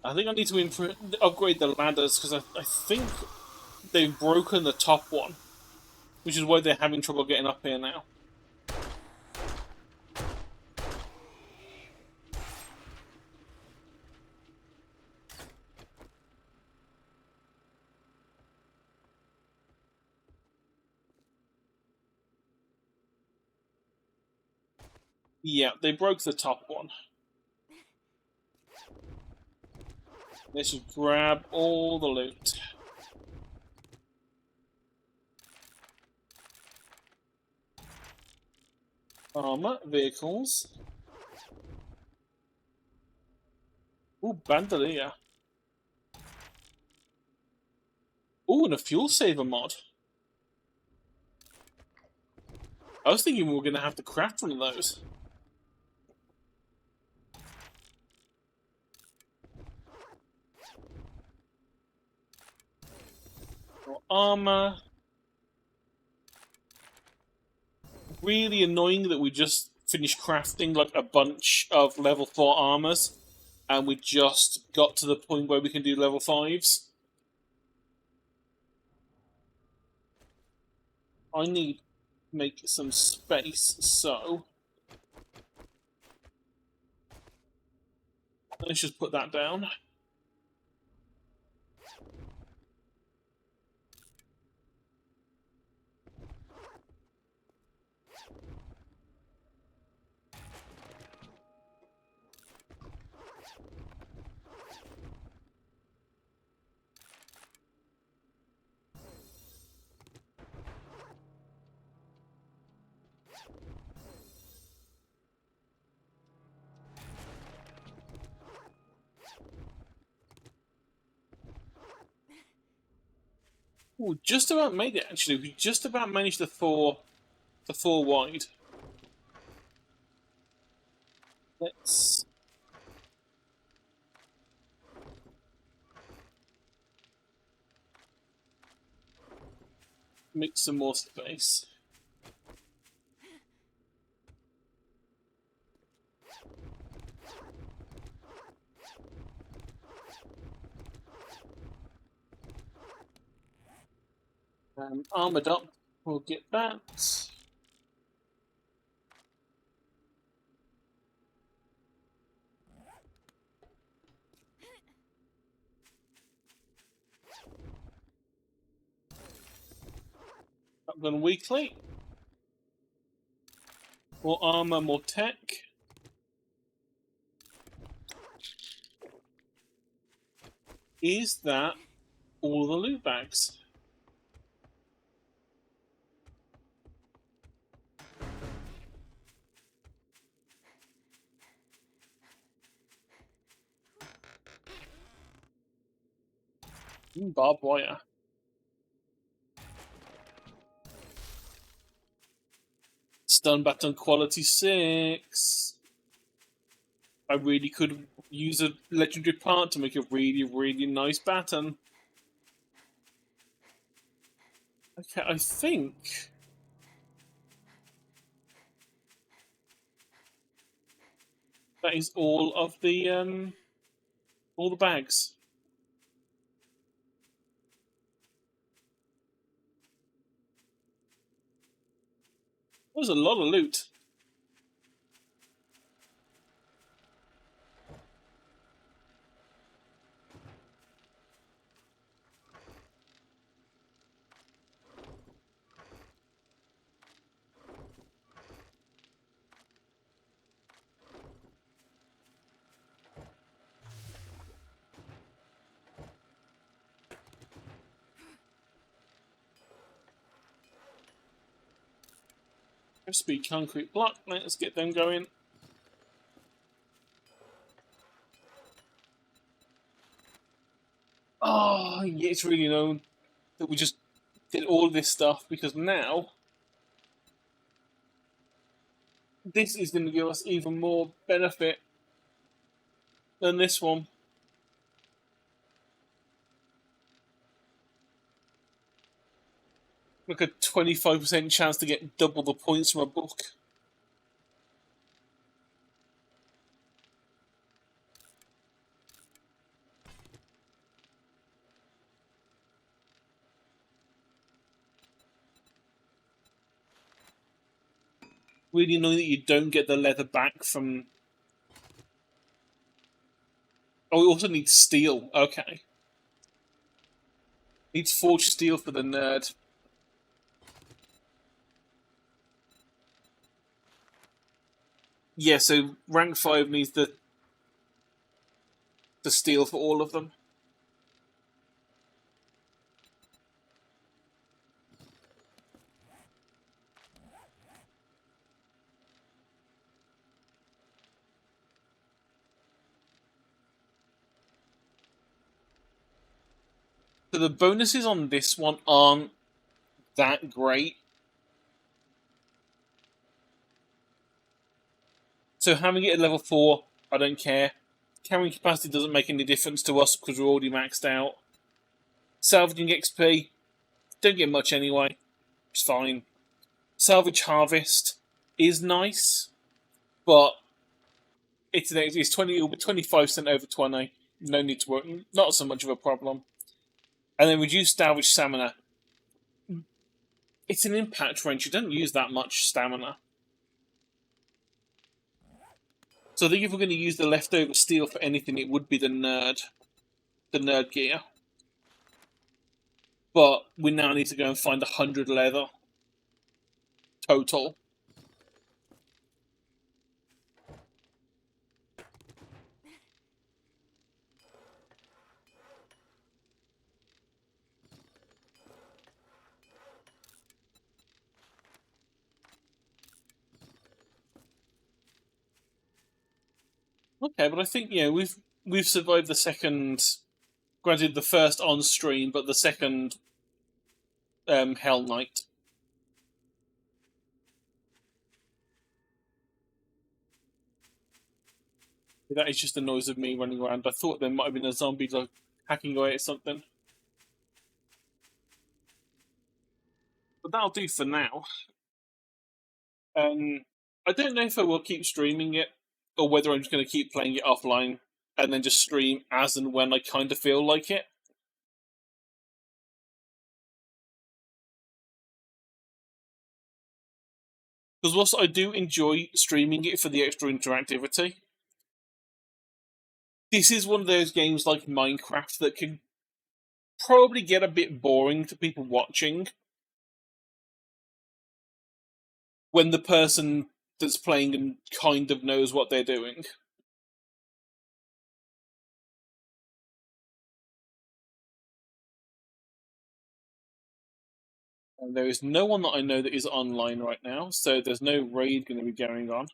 I think I need to upgrade the ladders because I think they've broken the top one, which is why they're having trouble getting up here now. Yeah, they broke the top one. Let's just grab all the loot. Armor, vehicles. Ooh, bandolier. Ooh, and a fuel saver mod. I was thinking we were going to have to craft one of those. More armor. Really annoying that we just finished crafting like a bunch of level 4 armors and we just got to the point where we can do level 5s. I need to make some space, so let's just put that down. Ooh, just about made it actually. We just about managed the four wide. Let's make some more space. Armored up, we'll get that. Shotgun weekly. More armor, more tech. Is that all the loot bags? Barbed wire. Stun baton quality 6. I really could use a legendary part to make a really, really nice baton. Okay, I think that is all of the bags. That was a lot of loot. Speed concrete block. Let's get them going. Oh, yeah, it's really known that we just did all this stuff because now this is going to give us even more benefit than this one. Like a 25% chance to get double the points from a book. Really annoying that you don't get the leather back from... Oh, we also need steel. Okay. Needs forged steel for the nerd. Yeah, so rank 5 needs the steel for all of them. So the bonuses on this one aren't that great. So having it at level 4, I don't care. Carrying capacity doesn't make any difference to us because we're already maxed out. Salvaging XP, don't get much anyway. It's fine. Salvage harvest is nice, but it's 20, it'll be 25% over 20. No need to worry. Not so much of a problem. And then reduce salvage stamina. It's an impact range. You don't use that much stamina. So I think if we're going to use the leftover steel for anything, it would be the nerd gear. But we now need to go and find 100 leather total. Okay, but I think we've survived the second. Granted, the first on stream, but the second Hell Night. That is just the noise of me running around. I thought there might have been a zombie like hacking away at something. But that'll do for now. I don't know if I will keep streaming it, or whether I'm just going to keep playing it offline and then just stream as and when I kind of feel like it. Because whilst I do enjoy streaming it for the extra interactivity, this is one of those games like Minecraft that can probably get a bit boring to people watching when the person that's playing kind of knows what they're doing. And there is no one that I know that is online right now, so there's no raid going to be going on.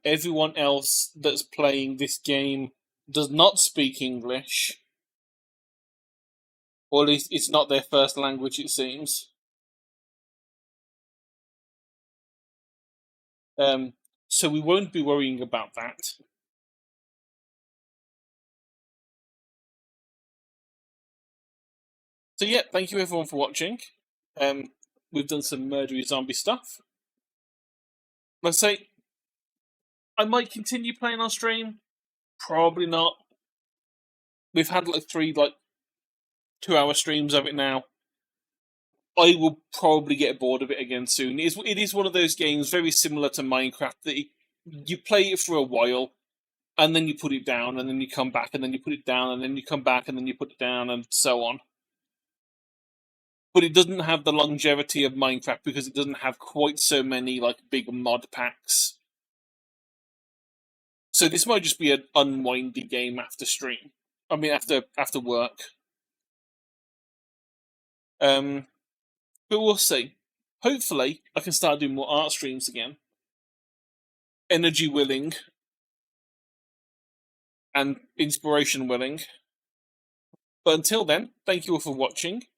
Everyone else that's playing this game does not speak English. Or at least it's not their first language, it seems. So we won't be worrying about that. So yeah, thank you everyone for watching. We've done some murdery zombie stuff. Let's say I might continue playing on stream. Probably not. We've had like 3 2-hour streams of it now. I will probably get bored of it again soon. It is one of those games very similar to Minecraft that you play it for a while, and then you put it down, and then you come back, and then you put it down, and then you come back, and then you put it down, and so on. But it doesn't have the longevity of Minecraft because it doesn't have quite so many big mod packs. So this might just be an unwindy game after stream. I mean, after work. But we'll see. Hopefully, I can start doing more art streams again. Energy willing. And inspiration willing. But until then, thank you all for watching.